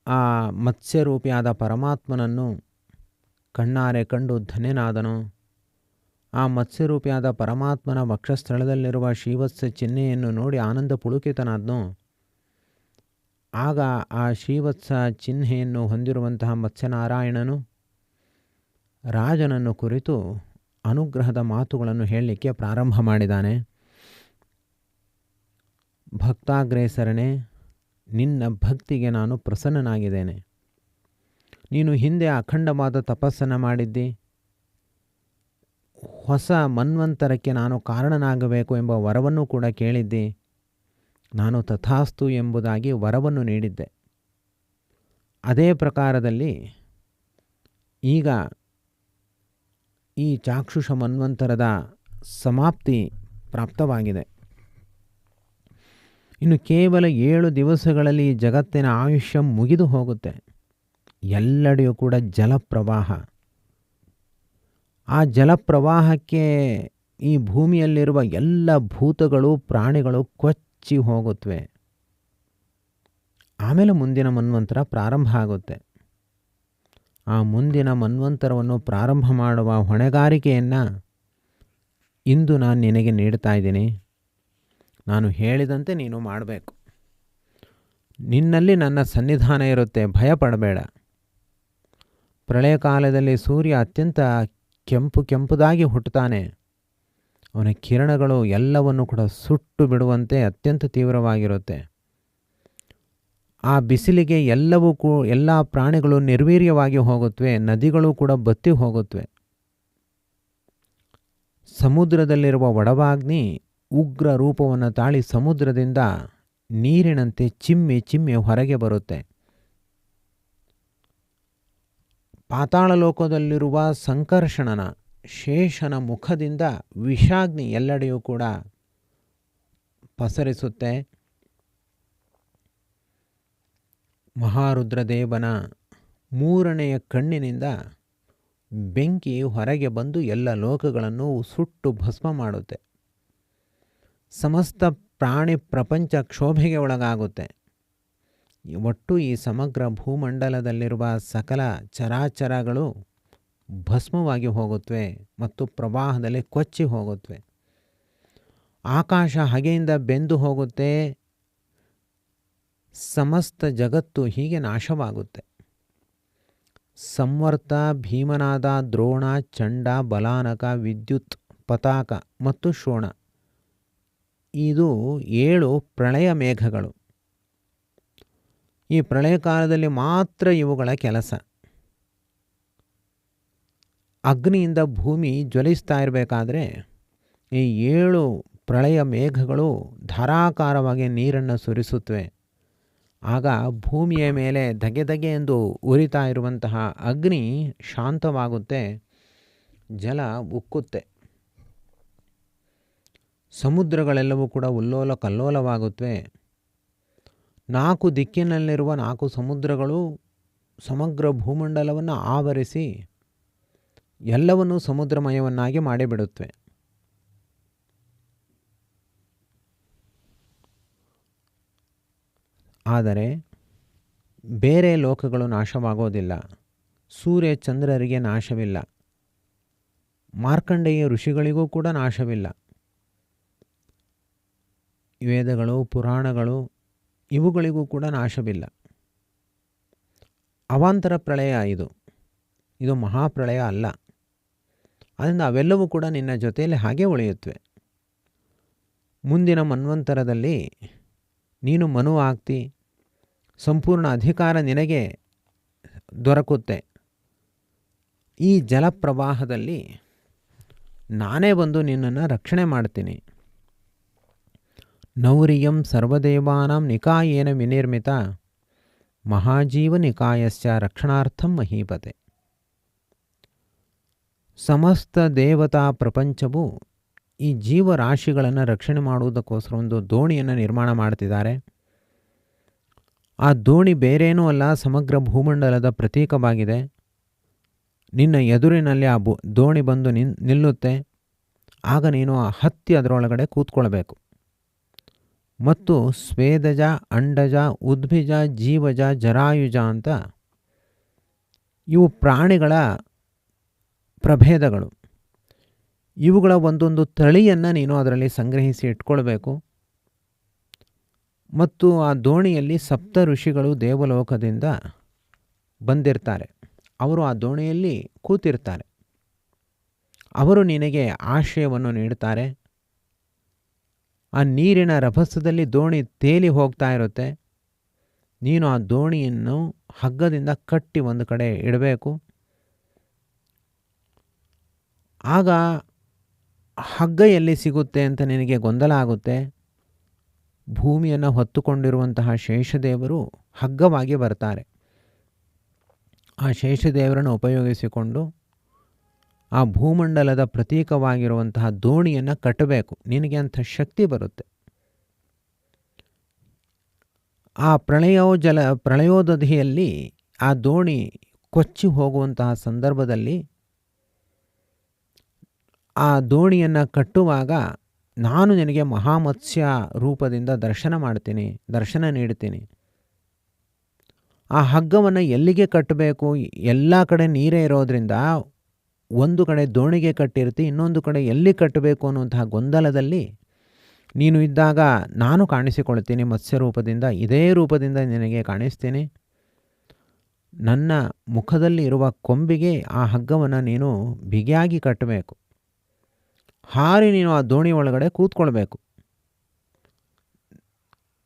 ಆ ಮತ್ಸ್ಯರೂಪಿಯಾದ ಪರಮಾತ್ಮನನ್ನು ಕಣ್ಣಾರೆ ಕಂಡು ಧನ್ಯನಾದನು, ಆ ಮತ್ಸ್ಯರೂಪಿಯಾದ ಪರಮಾತ್ಮನ ವಕ್ಷಸ್ಥಳದಲ್ಲಿರುವ ಶ್ರೀವತ್ಸ ಚಿಹ್ನೆಯನ್ನು ನೋಡಿ ಆನಂದ ಪುಳುಕಿತನಾದನು. ಆಗ ಆ ಶ್ರೀವತ್ಸ ಚಿಹ್ನೆಯನ್ನು ಹೊಂದಿರುವಂತಹ ಮತ್ಸ್ಯನಾರಾಯಣನು ರಾಜನನ್ನು ಕುರಿತು ಅನುಗ್ರಹದ ಮಾತುಗಳನ್ನು ಹೇಳಲಿಕ್ಕೆ ಪ್ರಾರಂಭ ಮಾಡಿದ್ದಾನೆ. ಭಕ್ತಾಗ್ರೇಸರನೇ, ನಿನ್ನ ಭಕ್ತಿಗೆ ನಾನು ಪ್ರಸನ್ನನಾಗಿದ್ದೇನೆ. ನೀನು ಹಿಂದೆ ಅಖಂಡವಾದ ತಪಸ್ಸನ್ನು ಮಾಡಿದ್ದಿ. ಹೊಸ ಮನ್ವಂತರಕ್ಕೆ ನಾನು ಕಾರಣನಾಗಬೇಕು ಎಂಬ ವರವನ್ನು ಕೂಡ ಕೇಳಿದ್ದಿ. ನಾನು ತಥಾಸ್ತು ಎಂಬುದಾಗಿ ವರವನ್ನು ನೀಡಿದ್ದೆ. ಅದೇ ಪ್ರಕಾರದಲ್ಲಿ ಈಗ ಈ ಚಾಕ್ಷುಷ ಮನ್ವಂತರದ ಸಮಾಪ್ತಿ ಪ್ರಾಪ್ತವಾಗಿದೆ. ಇನ್ನು ಕೇವಲ 7 ದಿವಸಗಳಲ್ಲಿ ಈ ಜಗತ್ತಿನ ಆಯುಷ್ಯ ಮುಗಿದು ಹೋಗುತ್ತೆ. ಎಲ್ಲೆಡೆಯೂ ಕೂಡ ಜಲಪ್ರವಾಹ. ಆ ಜಲಪ್ರವಾಹಕ್ಕೆ ಈ ಭೂಮಿಯಲ್ಲಿರುವ ಎಲ್ಲ ಭೂತಗಳು ಪ್ರಾಣಿಗಳು ಕೊಚ್ಚಿ ಹೋಗುತ್ತವೆ. ಆಮೇಲೆ ಮುಂದಿನ ಮನ್ವಂತರ ಪ್ರಾರಂಭ ಆಗುತ್ತೆ. ಆ ಮುಂದಿನ ಮನ್ವಂತರವನ್ನು ಪ್ರಾರಂಭ ಮಾಡುವ ಹೊಣೆಗಾರಿಕೆಯನ್ನು ಇಂದು ನಾನು ನಿನಗೆ ನೀಡ್ತಾ ಇದ್ದೀನಿ. ನಾನು ಹೇಳಿದಂತೆ ನೀನು ಮಾಡಬೇಕು. ನಿನ್ನಲ್ಲಿ ನನ್ನ ಸನ್ನಿಧಾನ ಇರುತ್ತೆ, ಭಯಪಡಬೇಡ. ಪ್ರಳಯ ಕಾಲದಲ್ಲಿ ಸೂರ್ಯ ಅತ್ಯಂತ ಕೆಂಪುದಾಗಿ ಹುಟ್ಟುತ್ತಾನೆ. ಅವನ ಕಿರಣಗಳು ಎಲ್ಲವನ್ನು ಕೂಡ ಸುಟ್ಟು ಬಿಡುವಂತೆ ಅತ್ಯಂತ ತೀವ್ರವಾಗಿರುತ್ತೆ. ಆ ಬಿಸಿಲಿಗೆ ಎಲ್ಲ ಪ್ರಾಣಿಗಳು ನಿರ್ವೀರ್ಯವಾಗಿ ಹೋಗುತ್ತವೆ, ನದಿಗಳು ಕೂಡ ಬತ್ತಿ ಹೋಗುತ್ತವೆ. ಸಮುದ್ರದಲ್ಲಿರುವ ಒಡವಾಗ್ನಿ ಉಗ್ರ ರೂಪವನ್ನು ತಾಳಿ ಸಮುದ್ರದಿಂದ ನೀರಿನಂತೆ ಚಿಮ್ಮಿ ಹೊರಗೆ ಬರುತ್ತೆ. ಪಾತಾಳ ಲೋಕದಲ್ಲಿರುವ ಸಂಕರ್ಷಣನ ಶೇಷನ ಮುಖದಿಂದ ವಿಷಾಗ್ನಿ ಎಲ್ಲೆಡೆಯೂ ಕೂಡ ಪಸರಿಸುತ್ತೆ. ಮಹಾರುದ್ರದೇವನ ಮೂರನೆಯ ಕಣ್ಣಿನಿಂದ ಬೆಂಕಿ ಹೊರಗೆ ಬಂದು ಎಲ್ಲ ಲೋಕಗಳನ್ನು ಸುಟ್ಟು ಭಸ್ಮ ಮಾಡುತ್ತೆ. ಸಮಸ್ತ ಪ್ರಾಣಿ ಪ್ರಪಂಚ ಕ್ಷೋಭೆಗೆ ಒಳಗಾಗುತ್ತೆ. ಒಟ್ಟು ಈ ಸಮಗ್ರ ಭೂಮಂಡಲದಲ್ಲಿರುವ ಸಕಲ ಚರಾಚರಗಳು ಭಸ್ಮವಾಗಿ ಹೋಗುತ್ತವೆ ಮತ್ತು ಪ್ರವಾಹದಲ್ಲಿ ಕೊಚ್ಚಿ ಹೋಗುತ್ತವೆ. ಆಕಾಶ ಹಗೆಯಿಂದ ಬೆಂದು ಹೋಗುತ್ತೆ. ಸಮಸ್ತ ಜಗತ್ತು ಹೀಗೆ ನಾಶವಾಗುತ್ತೆ. ಸಂವರ್ತ, ಭೀಮನಾದ, ದ್ರೋಣ, ಚಂಡ, ಬಲಾನಕ, ವಿದ್ಯುತ್, ಪತಾಕ ಮತ್ತು ಶೋಣ, ಇದು 7 ಪ್ರಳಯ ಮೇಘಗಳು. ಈ ಪ್ರಳಯ ಕಾಲದಲ್ಲಿ ಮಾತ್ರ ಇವುಗಳ ಕೆಲಸ. ಅಗ್ನಿಯಿಂದ ಭೂಮಿ ಜ್ವಲಿಸ್ತಾ ಇರಬೇಕಾದ್ರೆ ಈ 7 ಪ್ರಳಯ ಮೇಘಗಳು ಧಾರಾಕಾರವಾಗಿ ನೀರನ್ನು ಸುರಿಸುತ್ತವೆ. ಆಗ ಭೂಮಿಯ ಮೇಲೆ ಧಗೆ ಎಂದು ಉರಿತಾ ಇರುವಂತಹ ಅಗ್ನಿ ಶಾಂತವಾಗುತ್ತೆ, ಜಲ ಉಕ್ಕುತ್ತೆ. ಸಮುದ್ರಗಳೆಲ್ಲವೂ ಕೂಡ ಉಲ್ಲೋಲ ಕಲ್ಲೋಲವಾಗುತ್ತವೆ. 4 ದಿಕ್ಕಿನಲ್ಲಿರುವ 4 ಸಮುದ್ರಗಳು ಸಮಗ್ರ ಭೂಮಂಡಲವನ್ನು ಆವರಿಸಿ ಎಲ್ಲವನ್ನೂ ಸಮುದ್ರಮಯವನ್ನಾಗಿ ಮಾಡಿಬಿಡುತ್ತವೆ. ಆದರೆ ಬೇರೆ ಲೋಕಗಳು ನಾಶವಾಗೋದಿಲ್ಲ. ಸೂರ್ಯ ಚಂದ್ರರಿಗೆ ನಾಶವಿಲ್ಲ. ಮಾರ್ಕಂಡೇಯ ಋಷಿಗಳಿಗೂ ಕೂಡ ನಾಶವಿಲ್ಲ. ವೇದಗಳು, ಪುರಾಣಗಳು ಇವುಗಳಿಗೂ ಕೂಡ ನಾಶವಿಲ್ಲ. ಅವಾಂತರ ಪ್ರಳಯ ಇದು ಮಹಾಪ್ರಳಯ ಅಲ್ಲ. ಅದರಿಂದ ಅವೆಲ್ಲವೂ ಕೂಡ ನಿನ್ನ ಜೊತೆಯಲ್ಲಿ ಹಾಗೆ ಉಳಿಯುತ್ತವೆ. ಮುಂದಿನ ಮನ್ವಂತರದಲ್ಲಿ ನೀನು ಮನು ಆಗ್ತಿ, ಸಂಪೂರ್ಣ ಅಧಿಕಾರ ನಿನಗೆ ದೊರಕುತ್ತೆ. ಈ ಜಲಪ್ರವಾಹದಲ್ಲಿ ನಾನೇ ಬಂದು ನಿನ್ನನ್ನು ರಕ್ಷಣೆ ಮಾಡ್ತೀನಿ. ನೌರಿಯಂ ಸರ್ವದೇವಾನಾಂ ನಿಕಾಯೇನ ವಿನಿರ್ಮಿತ ಮಹಾಜೀವ ನಿಕಾಯಶ್ಚ ರಕ್ಷಣಾರ್ಥಂ ಮಹೀಪತೆ. ಸಮಸ್ತ ದೇವತಾ ಪ್ರಪಂಚವು ಈ ಜೀವರಾಶಿಗಳನ್ನು ರಕ್ಷಣೆ ಮಾಡುವುದಕ್ಕೋಸ್ಕರ ಒಂದು ದೋಣಿಯನ್ನು ನಿರ್ಮಾಣ ಮಾಡ್ತಿದ್ದಾರೆ. ಆ ದೋಣಿ ಬೇರೇನೂ ಅಲ್ಲ, ಸಮಗ್ರ ಭೂಮಂಡಲದ ಪ್ರತೀಕವಾಗಿದೆ. ನಿನ್ನ ಎದುರಿನಲ್ಲಿ ಆ ದೋಣಿ ಬಂದು ನಿಲ್ಲುತ್ತೆ. ಆಗ ನೀನು ಹತ್ತಿ ಅದರೊಳಗಡೆ ಕೂತ್ಕೊಳ್ಬೇಕು. ಮತ್ತು ಸ್ವೇದಜ, ಅಂಡಜ, ಉದ್ಭಿಜ, ಜೀವಜ, ಜರಾಯುಜ ಅಂತ ಇವು ಪ್ರಾಣಿಗಳ ಪ್ರಭೇದಗಳು. ಇವುಗಳ ಒಂದೊಂದು ತಳಿಯನ್ನು ನೀನು ಅದರಲ್ಲಿ ಸಂಗ್ರಹಿಸಿ ಇಟ್ಕೊಳ್ಬೇಕು. ಮತ್ತು ಆ ದೋಣಿಯಲ್ಲಿ 7 ಋಷಿಗಳು ದೇವಲೋಕದಿಂದ ಬಂದಿರ್ತಾರೆ. ಅವರು ಆ ದೋಣಿಯಲ್ಲಿ ಕೂತಿರ್ತಾರೆ. ಅವರು ನಿನಗೆ ಆಶ್ರಯವನ್ನು ನೀಡುತ್ತಾರೆ. ಆ ನೀರಿನ ರಭಸದಲ್ಲಿ ದೋಣಿ ತೇಲಿ ಹೋಗ್ತಾ ಇರುತ್ತೆ. ನೀನು ಆ ದೋಣಿಯನ್ನು ಹಗ್ಗದಿಂದ ಕಟ್ಟಿ ಒಂದು ಕಡೆ ಇಡಬೇಕು. ಆಗ ಹಗ್ಗ ಎಲ್ಲಿ ಸಿಗುತ್ತೆ ಅಂತ ನಿನಗೆ ಗೊಂದಲ ಆಗುತ್ತೆ. ಭೂಮಿಯನ್ನು ಹೊತ್ತುಕೊಂಡಿರುವಂತಹ ಶೇಷದೇವರು ಹಗ್ಗವಾಗಿ ಬರ್ತಾರೆ. ಆ ಶೇಷದೇವರನ್ನು ಉಪಯೋಗಿಸಿಕೊಂಡು ಆ ಭೂಮಂಡಲದ ಪ್ರತೀಕವಾಗಿರುವಂತಹ ದೋಣಿಯನ್ನು ಕಟ್ಟಬೇಕು. ನಿನಗೆ ಅಂಥ ಶಕ್ತಿ ಬರುತ್ತೆ. ಆ ಪ್ರಳಯೋದಧಿಯಲ್ಲಿ ಆ ದೋಣಿ ಕೊಚ್ಚಿ ಹೋಗುವಂತಹ ಸಂದರ್ಭದಲ್ಲಿ ಆ ದೋಣಿಯನ್ನು ಕಟ್ಟುವಾಗ ನಾನು ನಿನಗೆ ಮಹಾಮತ್ಸ್ಯ ರೂಪದಿಂದ ದರ್ಶನ ನೀಡ್ತೀನಿ. ಆ ಹಗ್ಗವನ್ನು ಎಲ್ಲಿಗೆ ಕಟ್ಟಬೇಕು? ಎಲ್ಲ ಕಡೆ ನೀರೇ ಇರೋದ್ರಿಂದ ಒಂದು ಕಡೆ ದೋಣಿಗೆ ಕಟ್ಟಿರ್ತಿ, ಇನ್ನೊಂದು ಕಡೆ ಎಲ್ಲಿ ಕಟ್ಟಬೇಕು ಅನ್ನುವಂತಹ ಗೊಂದಲದಲ್ಲಿ ನೀನು ಇದ್ದಾಗ ನಾನು ಕಾಣಿಸಿಕೊಳ್ತೀನಿ ಮತ್ಸ್ಯ ರೂಪದಿಂದ, ಇದೇ ರೂಪದಿಂದ ನಿನಗೆ ಕಾಣಿಸ್ತೀನಿ. ನನ್ನ ಮುಖದಲ್ಲಿ ಇರುವ ಕೊಂಬಿಗೆ ಆ ಹಗ್ಗವನ್ನು ನೀನು ಬಿಗಿಯಾಗಿ ಕಟ್ಟಬೇಕು. ಹಾರಿ ನೀನು ಆ ದೋಣಿ ಒಳಗಡೆ ಕೂತ್ಕೊಳ್ಬೇಕು.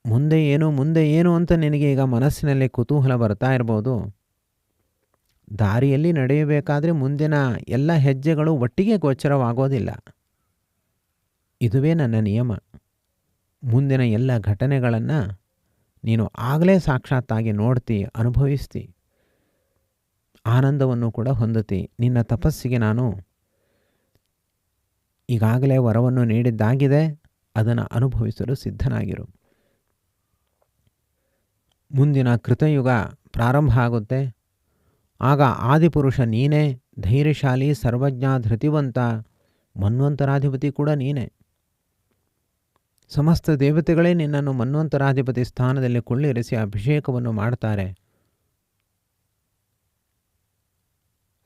ಮುಂದೆ ಏನು ಅಂತ ನಿನಗೆ ಈಗ ಮನಸ್ಸಿನಲ್ಲಿ ಕುತೂಹಲ ಬರ್ತಾ ಇರ್ಬೋದು. ದಾರಿಯಲ್ಲಿ ನಡೆಯಬೇಕಾದ್ರೆ ಮುಂದಿನ ಎಲ್ಲ ಹೆಜ್ಜೆಗಳು ಒಟ್ಟಿಗೆ ಗೋಚರವಾಗೋದಿಲ್ಲ. ಇದುವೇ ನನ್ನ ನಿಯಮ. ಮುಂದಿನ ಎಲ್ಲ ಘಟನೆಗಳನ್ನು ನೀನು ಆಗಲೇ ಸಾಕ್ಷಾತ್ತಾಗಿ ನೋಡ್ತಿ, ಅನುಭವಿಸ್ತಿ, ಆನಂದವನ್ನು ಕೂಡ ಹೊಂದುತ್ತಿ. ನಿನ್ನ ತಪಸ್ಸಿಗೆ ನಾನು ಈಗಾಗಲೇ ವರವನ್ನು ನೀಡಿದ್ದಾಗಿದೆ, ಅದನ್ನು ಅನುಭವಿಸಲು ಸಿದ್ಧನಾಗಿರು. ಮುಂದಿನ ಕೃತಯುಗ ಪ್ರಾರಂಭ ಆಗುತ್ತೆ. ಆಗ ಆದಿಪುರುಷ ನೀನೇ, ಧೈರ್ಯಶಾಲಿ, ಸರ್ವಜ್ಞ, ಧೃತಿವಂತ, ಮನ್ವಂತರಾಧಿಪತಿ ಕೂಡ ನೀನೇ. ಸಮಸ್ತ ದೇವತೆಗಳೇ ನಿನ್ನನ್ನು ಮನ್ವಂತರಾಧಿಪತಿ ಸ್ಥಾನದಲ್ಲಿ ಕುಳ್ಳಿರಿಸಿ ಅಭಿಷೇಕವನ್ನು ಮಾಡ್ತಾರೆ.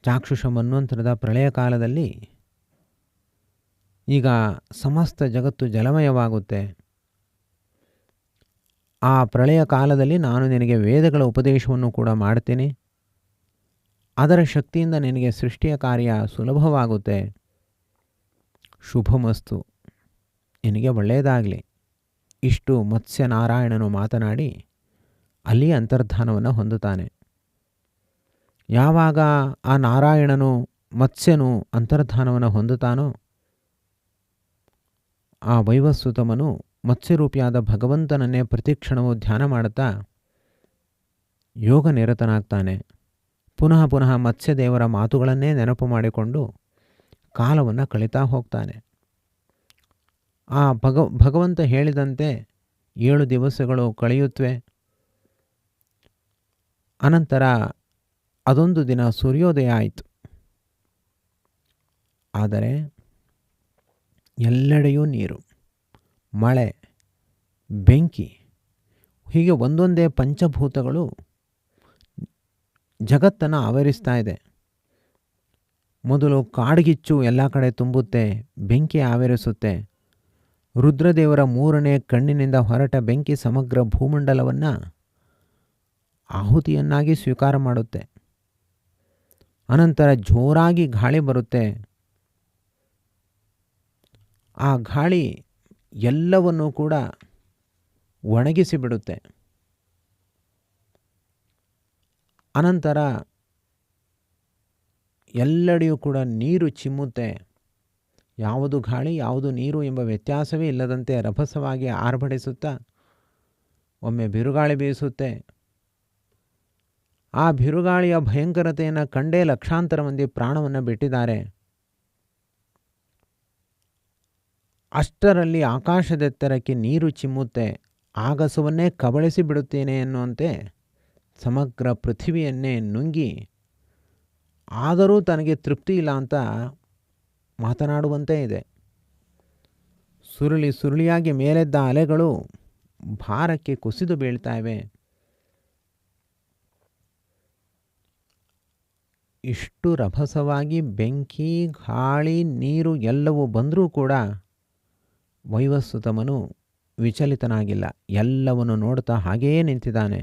ಚಾಕ್ಷುಷ ಮನ್ವಂತರದ ಪ್ರಳಯ ಕಾಲದಲ್ಲಿ ಈಗ ಸಮಸ್ತ ಜಗತ್ತು ಜಲಮಯವಾಗುತ್ತೆ. ಆ ಪ್ರಳಯ ಕಾಲದಲ್ಲಿ ನಾನು ನಿನಗೆ ವೇದಗಳ ಉಪದೇಶವನ್ನು ಕೂಡ ಮಾಡ್ತೀನಿ. ಅದರ ಶಕ್ತಿಯಿಂದ ನಿನಗೆ ಸೃಷ್ಟಿಯ ಕಾರ್ಯ ಸುಲಭವಾಗುತ್ತೆ. ಶುಭಮಸ್ತು, ನಿನಗೆ ಒಳ್ಳೆಯದಾಗಲಿ. ಇಷ್ಟು ಮತ್ಸ್ಯನಾರಾಯಣನು ಮಾತನಾಡಿ ಅಲ್ಲಿ ಅಂತರ್ಧಾನವನ್ನು ಹೊಂದುತ್ತಾನೆ. ಯಾವಾಗ ಆ ನಾರಾಯಣನು ಮತ್ಸ್ಯನು ಅಂತರ್ಧಾನವನ್ನು ಹೊಂದುತ್ತಾನೋ, ಆ ವೈವಸ್ವತಮನು ಮತ್ಸ್ಯರೂಪಿಯಾದ ಭಗವಂತನನ್ನೇ ಪ್ರತಿಕ್ಷಣವೂ ಧ್ಯಾನ ಮಾಡುತ್ತಾ ಯೋಗ ನಿರತನಾಗ್ತಾನೆ. ಪುನಃ ಪುನಃ ಮತ್ಸ್ಯದೇವರ ಮಾತುಗಳನ್ನೇ ನೆನಪು ಮಾಡಿಕೊಂಡು ಕಾಲವನ್ನು ಕಳೀತಾ ಹೋಗ್ತಾನೆ. ಆ ಭಗವಂತ ಹೇಳಿದಂತೆ 7 ದಿವಸಗಳು ಕಳೆಯುತ್ತವೆ. ಅನಂತರ ಅದೊಂದು ದಿನ ಸೂರ್ಯೋದಯ ಆಯಿತು. ಆದರೆ ಎಲ್ಲೆಡೆಯೂ ನೀರು, ಮಳೆ, ಬೆಂಕಿ, ಹೀಗೆ ಒಂದೊಂದೇ ಪಂಚಭೂತಗಳು ಜಗತ್ತನ್ನು ಆವರಿಸ್ತಾ ಇದೆ. ಮೊದಲು ಕಾಡ್ಗಿಚ್ಚು ಎಲ್ಲ ಕಡೆ ತುಂಬುತ್ತೆ, ಬೆಂಕಿ ಆವರಿಸುತ್ತೆ. ರುದ್ರದೇವರ 3ನೇ ಕಣ್ಣಿನಿಂದ ಹೊರಟ ಬೆಂಕಿ ಸಮಗ್ರ ಭೂಮಂಡಲವನ್ನು ಆಹುತಿಯನ್ನಾಗಿ ಸ್ವೀಕಾರ ಮಾಡುತ್ತೆ. ಅನಂತರ ಜೋರಾಗಿ ಗಾಳಿ ಬರುತ್ತೆ. ಆ ಗಾಳಿ ಎಲ್ಲವನ್ನೂ ಕೂಡ ಒಣಗಿಸಿಬಿಡುತ್ತೆ. ಅನಂತರ ಎಲ್ಲೆಡೆಯೂ ಕೂಡ ನೀರು ಚಿಮ್ಮುತ್ತೆ. ಯಾವುದು ಗಾಳಿ ಯಾವುದು ನೀರು ಎಂಬ ವ್ಯತ್ಯಾಸವೇ ಇಲ್ಲದಂತೆ ರಭಸವಾಗಿ ಆರ್ಭಟಿಸುತ್ತಾ ಒಮ್ಮೆ ಬಿರುಗಾಳಿ ಬೀಸುತ್ತೆ. ಆ ಬಿರುಗಾಳಿಯ ಭಯಂಕರತೆಯನ್ನು ಕಂಡೇ ಲಕ್ಷಾಂತರ ಮಂದಿ ಪ್ರಾಣವನ್ನು ಬಿಟ್ಟಿದ್ದಾರೆ. ಅಷ್ಟರಲ್ಲಿ ಆಕಾಶದೆತ್ತರಕ್ಕೆ ನೀರು ಚಿಮ್ಮುತ್ತೆ. ಆಗಸವನ್ನೇ ಕಬಳಿಸಿ ಬಿಡುತ್ತೇನೆ ಎನ್ನುವಂತೆ ಸಮಗ್ರ ಪೃಥ್ವಿಯನ್ನೇ ನುಂಗಿ, ಆದರೂ ತನಗೆ ತೃಪ್ತಿ ಇಲ್ಲ ಅಂತ ಮಾತನಾಡುವಂತೆ ಇದೆ. ಸುರುಳಿ ಸುರುಳಿಯಾಗಿ ಮೇಲೆದ್ದ ಅಲೆಗಳು ಭಾರಕ್ಕೆ ಕುಸಿದು ಬೀಳ್ತಾ ಇವೆ. ಇಷ್ಟು ರಭಸವಾಗಿ ಬೆಂಕಿ, ಗಾಳಿ, ನೀರು ಎಲ್ಲವೂ ಬಂದರೂ ಕೂಡ ವೈವಸ್ವತಮನು ವಿಚಲಿತನಾಗಿಲ್ಲ. ಎಲ್ಲವನ್ನು ನೋಡ್ತಾ ಹಾಗೆಯೇ ನಿಂತಿದ್ದಾನೆ.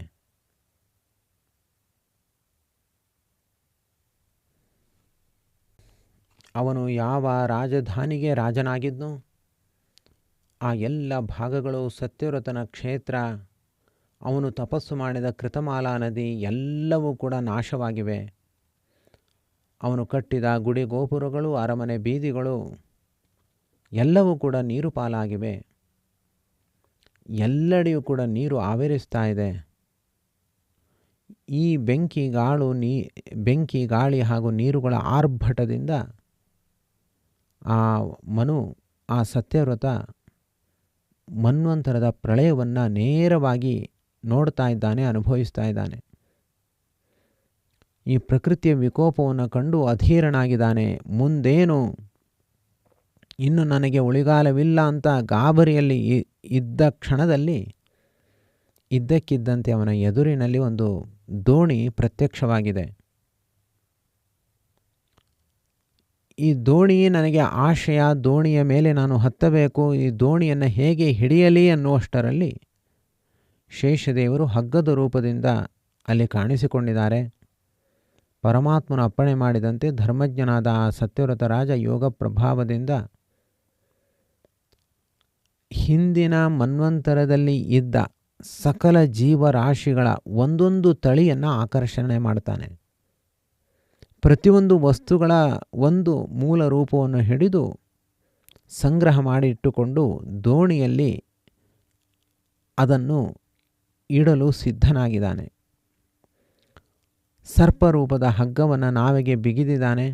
ಅವನು ಯಾವ ರಾಜಧಾನಿಗೆ ರಾಜನಾಗಿದ್ನೋ ಆ ಎಲ್ಲ ಭಾಗಗಳು ಸತ್ಯವ್ರತನ ಕ್ಷೇತ್ರ, ಅವನು ತಪಸ್ಸು ಮಾಡಿದ ಕೃತಮಾಲಾ ನದಿ ಎಲ್ಲವೂ ಕೂಡ ನಾಶವಾಗಿವೆ. ಅವನು ಕಟ್ಟಿದ ಗುಡಿ ಗೋಪುರಗಳು, ಅರಮನೆ ಬೀದಿಗಳು ಎಲ್ಲವೂ ಕೂಡ ನೀರು ಪಾಲಾಗಿವೆ. ಎಲ್ಲೆಡೆಯೂ ಕೂಡ ನೀರು ಆವರಿಸ್ತಾ ಇದೆ. ಈ ಬೆಂಕಿ, ಗಾಳಿ ಹಾಗೂ ನೀರುಗಳ ಆರ್ಭಟದಿಂದ ಆ ಸತ್ಯವ್ರತ ಮನ್ವಂತರದ ಪ್ರಳಯವನ್ನು ನೇರವಾಗಿ ನೋಡ್ತಾ ಇದ್ದಾನೆ, ಅನುಭವಿಸ್ತಾ ಇದ್ದಾನೆ. ಈ ಪ್ರಕೃತಿಯ ವಿಕೋಪವನ್ನು ಕಂಡು ಅಧೀರನಾಗಿದ್ದಾನೆ. ಮುಂದೇನು, ಇನ್ನು ನನಗೆ ಉಳಿಗಾಲವಿಲ್ಲ ಅಂತ ಗಾಬರಿಯಲ್ಲಿ ಇದ್ದ ಕ್ಷಣದಲ್ಲಿ ಇದ್ದಕ್ಕಿದ್ದಂತೆ ಅವನ ಎದುರಿನಲ್ಲಿ ಒಂದು ದೋಣಿ ಪ್ರತ್ಯಕ್ಷವಾಗಿದೆ. ಈ ದೋಣಿ ನನಗೆ ಆಶಯ, ದೋಣಿಯ ಮೇಲೆ ನಾನು ಹತ್ತಬೇಕು, ಈ ದೋಣಿಯನ್ನು ಹೇಗೆ ಹಿಡಿಯಲಿ ಅನ್ನುವಷ್ಟರಲ್ಲಿ ಶೇಷದೇವರು ಹಗ್ಗದ ರೂಪದಿಂದ ಅಲ್ಲಿ ಕಾಣಿಸಿಕೊಂಡಿದ್ದಾರೆ. ಪರಮಾತ್ಮನ ಅಪ್ಪಣೆ ಮಾಡಿದಂತೆ ಧರ್ಮಜ್ಞನಾದ ಆ ಸತ್ಯವ್ರತ ರಾಜ ಯೋಗ ಪ್ರಭಾವದಿಂದ ಹಿಂದಿನ ಮನ್ವಂತರದಲ್ಲಿ ಇದ್ದ ಸಕಲ ಜೀವರಾಶಿಗಳ ಒಂದೊಂದು ತಳಿಯನ್ನು ಆಕರ್ಷಣೆ ಮಾಡ್ತಾನೆ. ಪ್ರತಿಯೊಂದು ವಸ್ತುಗಳ ಒಂದು ಮೂಲ ರೂಪವನ್ನು ಹಿಡಿದು ಸಂಗ್ರಹ ಮಾಡಿ ಇಟ್ಟುಕೊಂಡು ದೋಣಿಯಲ್ಲಿ ಅದನ್ನು ಇಡಲು ಸಿದ್ಧನಾಗಿದ್ದಾನೆ. ಸರ್ಪರೂಪದ ಹಗ್ಗವನ್ನು ನಾವೆಗೆ ಬಿಗಿದಿದ್ದಾನೆ.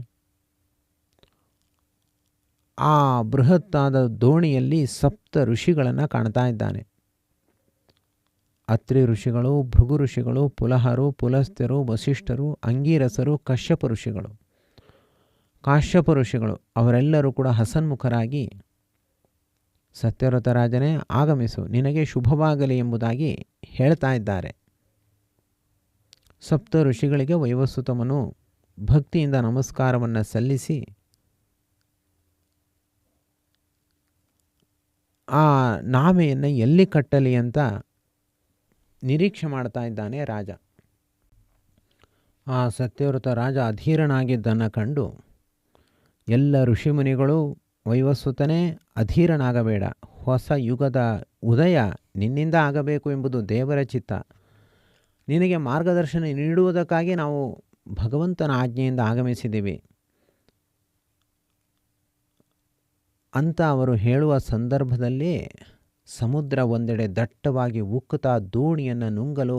ಆ ಬೃಹತ್ತಾದ ದೋಣಿಯಲ್ಲಿ ಸಪ್ತ ಋಷಿಗಳನ್ನು ಕಾಣ್ತಾ ಇದ್ದಾನೆ. ಅತ್ರಿ ಋಷಿಗಳು, ಭೃಗು ಋಷಿಗಳು, ಪುಲಹರು, ಪುಲಸ್ತ್ಯರು, ವಸಿಷ್ಠರು, ಅಂಗೀರಸರು, ಕಶ್ಯಪ ಋಷಿಗಳು. ಕಾಶ್ಯಪ ಋಷಿಗಳು ಅವರೆಲ್ಲರೂ ಕೂಡ ಹಸನ್ಮುಖರಾಗಿ ಸತ್ಯವ್ರತ ರಾಜನೇ ಆಗಮಿಸು, ನಿನಗೆ ಶುಭವಾಗಲಿ ಎಂಬುದಾಗಿ ಹೇಳ್ತಾ ಇದ್ದಾರೆ. ಸಪ್ತ ಋಷಿಗಳಿಗೆ ವೈವಸ್ವತಮನು ಭಕ್ತಿಯಿಂದ ನಮಸ್ಕಾರವನ್ನು ಸಲ್ಲಿಸಿ ಆ ನಾವೆಯನ್ನು ಎಲ್ಲಿ ಕಟ್ಟಲಿ ಅಂತ ನಿರೀಕ್ಷೆ ಮಾಡ್ತಾ ಇದ್ದಾನೆ ರಾಜ. ಆ ಸತ್ಯವ್ರತ ರಾಜ ಅಧೀರನಾಗಿದ್ದನ್ನು ಕಂಡು ಎಲ್ಲ ಋಷಿಮುನಿಗಳು, ವೈವಸ್ವತನೇ ಅಧೀರನಾಗಬೇಡ, ಹೊಸ ಯುಗದ ಉದಯ ನಿನ್ನಿಂದ ಆಗಬೇಕು ಎಂಬುದು ದೇವರ ಚಿತ್ತ, ನಿನಗೆ ಮಾರ್ಗದರ್ಶನ ನೀಡುವುದಕ್ಕಾಗಿ ನಾವು ಭಗವಂತನ ಆಜ್ಞೆಯಿಂದ ಆಗಮಿಸಿದ್ದೀವಿ ಅಂತ ಅವರು ಹೇಳುವ ಸಂದರ್ಭದಲ್ಲಿ ಸಮುದ್ರ ಒಂದೆಡೆ ದಟ್ಟವಾಗಿ ಉಕ್ಕುತ್ತಾ ದೋಣಿಯನ್ನು ನುಂಗಲು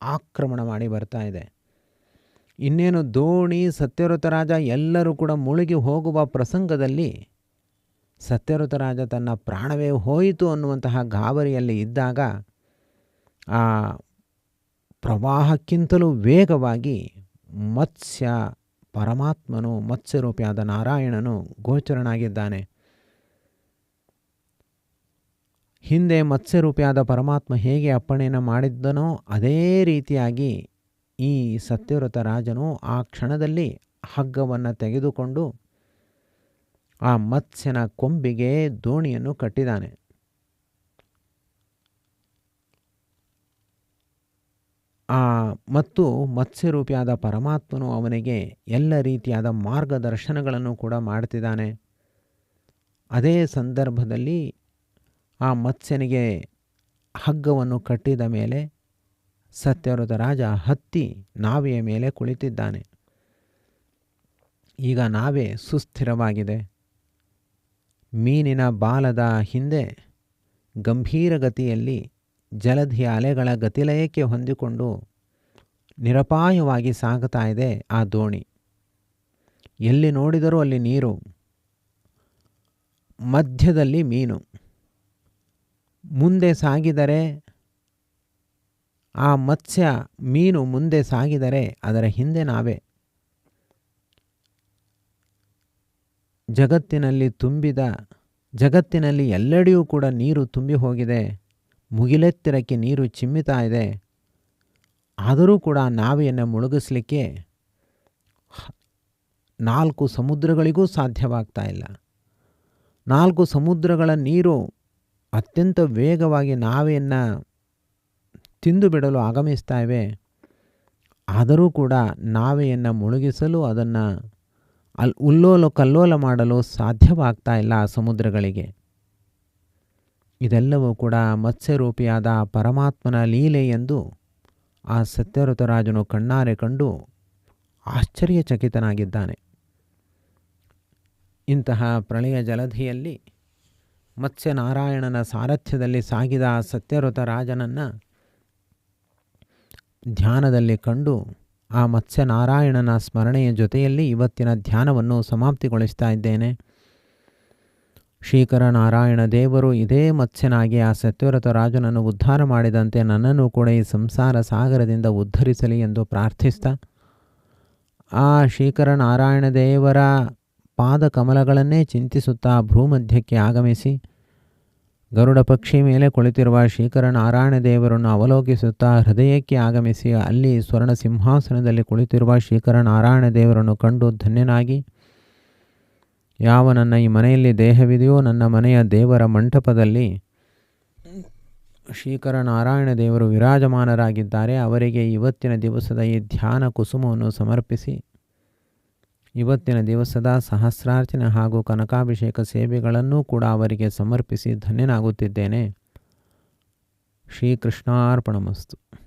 ಆಕ್ರಮಣ ಮಾಡಿ ಬರ್ತಾ ಇದೆ. ಇನ್ನೇನು ದೋಣಿ, ಸತ್ಯವ್ರತ ರಾಜ ಎಲ್ಲರೂ ಕೂಡ ಮುಳುಗಿ ಹೋಗುವ ಪ್ರಸಂಗದಲ್ಲಿ ಸತ್ಯವ್ರತ ರಾಜ ತನ್ನ ಪ್ರಾಣವೇ ಹೋಯಿತು ಅನ್ನುವಂತಹ ಗಾಬರಿಯಲ್ಲಿ ಇದ್ದಾಗ ಆ ಪ್ರವಾಹಕ್ಕಿಂತಲೂ ವೇಗವಾಗಿ ಮತ್ಸ್ಯ ಪರಮಾತ್ಮನು, ಮತ್ಸ್ಯರೂಪಿಯಾದ ನಾರಾಯಣನು ಗೋಚರನಾಗಿದ್ದಾನೆ. ಹಿಂದೆ ಮತ್ಸ್ಯರೂಪಿಯಾದ ಪರಮಾತ್ಮ ಹೇಗೆ ಅಪ್ಪಣೆಯನ್ನು ಮಾಡಿದ್ದನೋ ಅದೇ ರೀತಿಯಾಗಿ ಈ ಸತ್ಯವ್ರತ ರಾಜನು ಆ ಕ್ಷಣದಲ್ಲಿ ಹಗ್ಗವನ್ನು ತೆಗೆದುಕೊಂಡು ಆ ಮತ್ಸ್ಯನ ಕೊಂಬಿಗೆ ದೋಣಿಯನ್ನು ಕಟ್ಟಿದ್ದಾನೆ. ಮತ್ತು ಮತ್ಸ್ಯರೂಪಿಯಾದ ಪರಮಾತ್ಮನು ಅವನಿಗೆ ಎಲ್ಲ ರೀತಿಯಾದ ಮಾರ್ಗದರ್ಶನಗಳನ್ನು ಕೂಡ ಮಾಡ್ತಿದ್ದಾನೆ. ಅದೇ ಸಂದರ್ಭದಲ್ಲಿ ಆ ಮತ್ಸ್ಯನಿಗೆ ಹಗ್ಗವನ್ನು ಕಟ್ಟಿದ ಮೇಲೆ ಸತ್ಯವ್ರತ ರಾಜ ಹತ್ತಿ ನಾವೆಯ ಮೇಲೆ ಕುಳಿತಿದ್ದಾನೆ. ಈಗ ನಾವೆ ಸುಸ್ಥಿರವಾಗಿದೆ. ಮೀನಿನ ಬಾಲದ ಹಿಂದೆ ಗಂಭೀರ ಗತಿಯಲ್ಲಿ ಜಲಧಿಯ ಅಲೆಗಳ ಗತಿಲಯಕ್ಕೆ ಹೊಂದಿಕೊಂಡು ನಿರಪಾಯವಾಗಿ ಸಾಗುತ್ತಾ ಇದೆ ಆ ದೋಣಿ. ಎಲ್ಲಿ ನೋಡಿದರೂ ಅಲ್ಲಿ ನೀರು, ಮಧ್ಯದಲ್ಲಿ ಮೀನು. ಮುಂದೆ ಸಾಗಿದರೆ ಆ ಮತ್ಸ್ಯ ಮೀನು ಮುಂದೆ ಸಾಗಿದರೆ ಅದರ ಹಿಂದೆ ನಾವೇ. ಜಗತ್ತಿನಲ್ಲಿ ಎಲ್ಲೆಡೆಯೂ ಕೂಡ ನೀರು ತುಂಬಿ ಹೋಗಿದೆ. ಮುಗಿಲೆತ್ತಿರಕ್ಕೆ ನೀರು ಚಿಮ್ಮಿತಾ ಇದೆ. ಆದರೂ ಕೂಡ ನಾವೆಯನ್ನು ಮುಳುಗಿಸಲಿಕ್ಕೆ 4 ಸಮುದ್ರಗಳಿಗೂ ಸಾಧ್ಯವಾಗ್ತಾ ಇಲ್ಲ. 4 ಸಮುದ್ರಗಳ ನೀರು ಅತ್ಯಂತ ವೇಗವಾಗಿ ನಾವೆಯನ್ನು ತಿಂದು ಬಿಡಲು ಆಗಮಿಸ್ತಾ ಇವೆ. ಆದರೂ ಕೂಡ ನಾವೆಯನ್ನು ಮುಳುಗಿಸಲು, ಅದನ್ನು ಉಲ್ಲೋಲ ಕಲ್ಲೋಲ ಮಾಡಲು ಸಾಧ್ಯವಾಗ್ತಾ ಇಲ್ಲ ಆ ಸಮುದ್ರಗಳಿಗೆ. ಇದೆಲ್ಲವೂ ಕೂಡ ಮತ್ಸ್ಯರೂಪಿಯಾದ ಪರಮಾತ್ಮನ ಲೀಲೆ ಎಂದು ಆ ಸತ್ಯವ್ರತ ರಾಜನು ಕಣ್ಣಾರೆ ಕಂಡು ಆಶ್ಚರ್ಯಚಕಿತನಾಗಿದ್ದಾನೆ. ಇಂತಹ ಪ್ರಳಯ ಜಲಧಿಯಲ್ಲಿ ಮತ್ಸ್ಯನಾರಾಯಣನ ಸಾರಥ್ಯದಲ್ಲಿ ಸಾಗಿದ ಆ ಸತ್ಯವ್ರತ ರಾಜನನ್ನು ಧ್ಯಾನದಲ್ಲಿ ಕಂಡು ಆ ಮತ್ಸ್ಯನಾರಾಯಣನ ಸ್ಮರಣೆಯ ಜೊತೆಯಲ್ಲಿ ಇವತ್ತಿನ ಧ್ಯಾನವನ್ನು ಸಮಾಪ್ತಿಗೊಳಿಸ್ತಾ ಇದ್ದೇನೆ. ಶ್ರೀಕರ ನಾರಾಯಣ ದೇವರು ಇದೇ ಮತ್ಸ್ಯನಾಗಿ ಆ ಸತ್ಯವ್ರತ ರಾಜನನ್ನು ಉದ್ಧಾರ ಮಾಡಿದಂತೆ ನನ್ನನ್ನು ಕೂಡ ಈ ಸಂಸಾರ ಸಾಗರದಿಂದ ಉದ್ಧರಿಸಲಿ ಎಂದು ಪ್ರಾರ್ಥಿಸ್ತಾ, ಆ ಶ್ರೀಕರ ನಾರಾಯಣ ದೇವರ ಪಾದ ಕಮಲಗಳನ್ನೇ ಚಿಂತಿಸುತ್ತಾ ಭ್ರೂಮಧ್ಯಕ್ಕೆ ಆಗಮಿಸಿ ಗರುಡ ಪಕ್ಷಿ ಮೇಲೆ ಕುಳಿತಿರುವ ಶ್ರೀಕರ ನಾರಾಯಣ ದೇವರನ್ನು ಅವಲೋಕಿಸುತ್ತಾ ಹೃದಯಕ್ಕೆ ಆಗಮಿಸಿ ಅಲ್ಲಿ ಸ್ವರ್ಣ ಸಿಂಹಾಸನದಲ್ಲಿ ಕುಳಿತಿರುವ ಶ್ರೀಕರ ನಾರಾಯಣ ದೇವರನ್ನು ಕಂಡು ಧನ್ಯನಾಗಿ ಯಾವ ನನ್ನ ಈ ಮನೆಯಲ್ಲಿ ದೇಹವಿದೆಯೋ ನನ್ನ ಮನೆಯ ದೇವರ ಮಂಟಪದಲ್ಲಿ ಶ್ರೀಕರ ನಾರಾಯಣ ದೇವರು ವಿರಾಜಮಾನರಾಗಿದ್ದಾರೆ. ಅವರಿಗೆ ಇವತ್ತಿನ ದಿವಸದ ಈ ಧ್ಯಾನ ಕುಸುಮವನ್ನು ಸಮರ್ಪಿಸಿ ಇವತ್ತಿನ ದಿವಸದ ಸಹಸ್ರಾರ್ಚನೆ ಹಾಗೂ ಕನಕಾಭಿಷೇಕ ಸೇವೆಗಳನ್ನೂ ಕೂಡ ಅವರಿಗೆ ಸಮರ್ಪಿಸಿ ಧನ್ಯನಾಗುತ್ತಿದ್ದೇನೆ. ಶ್ರೀಕೃಷ್ಣಾರ್ಪಣಮಸ್ತು.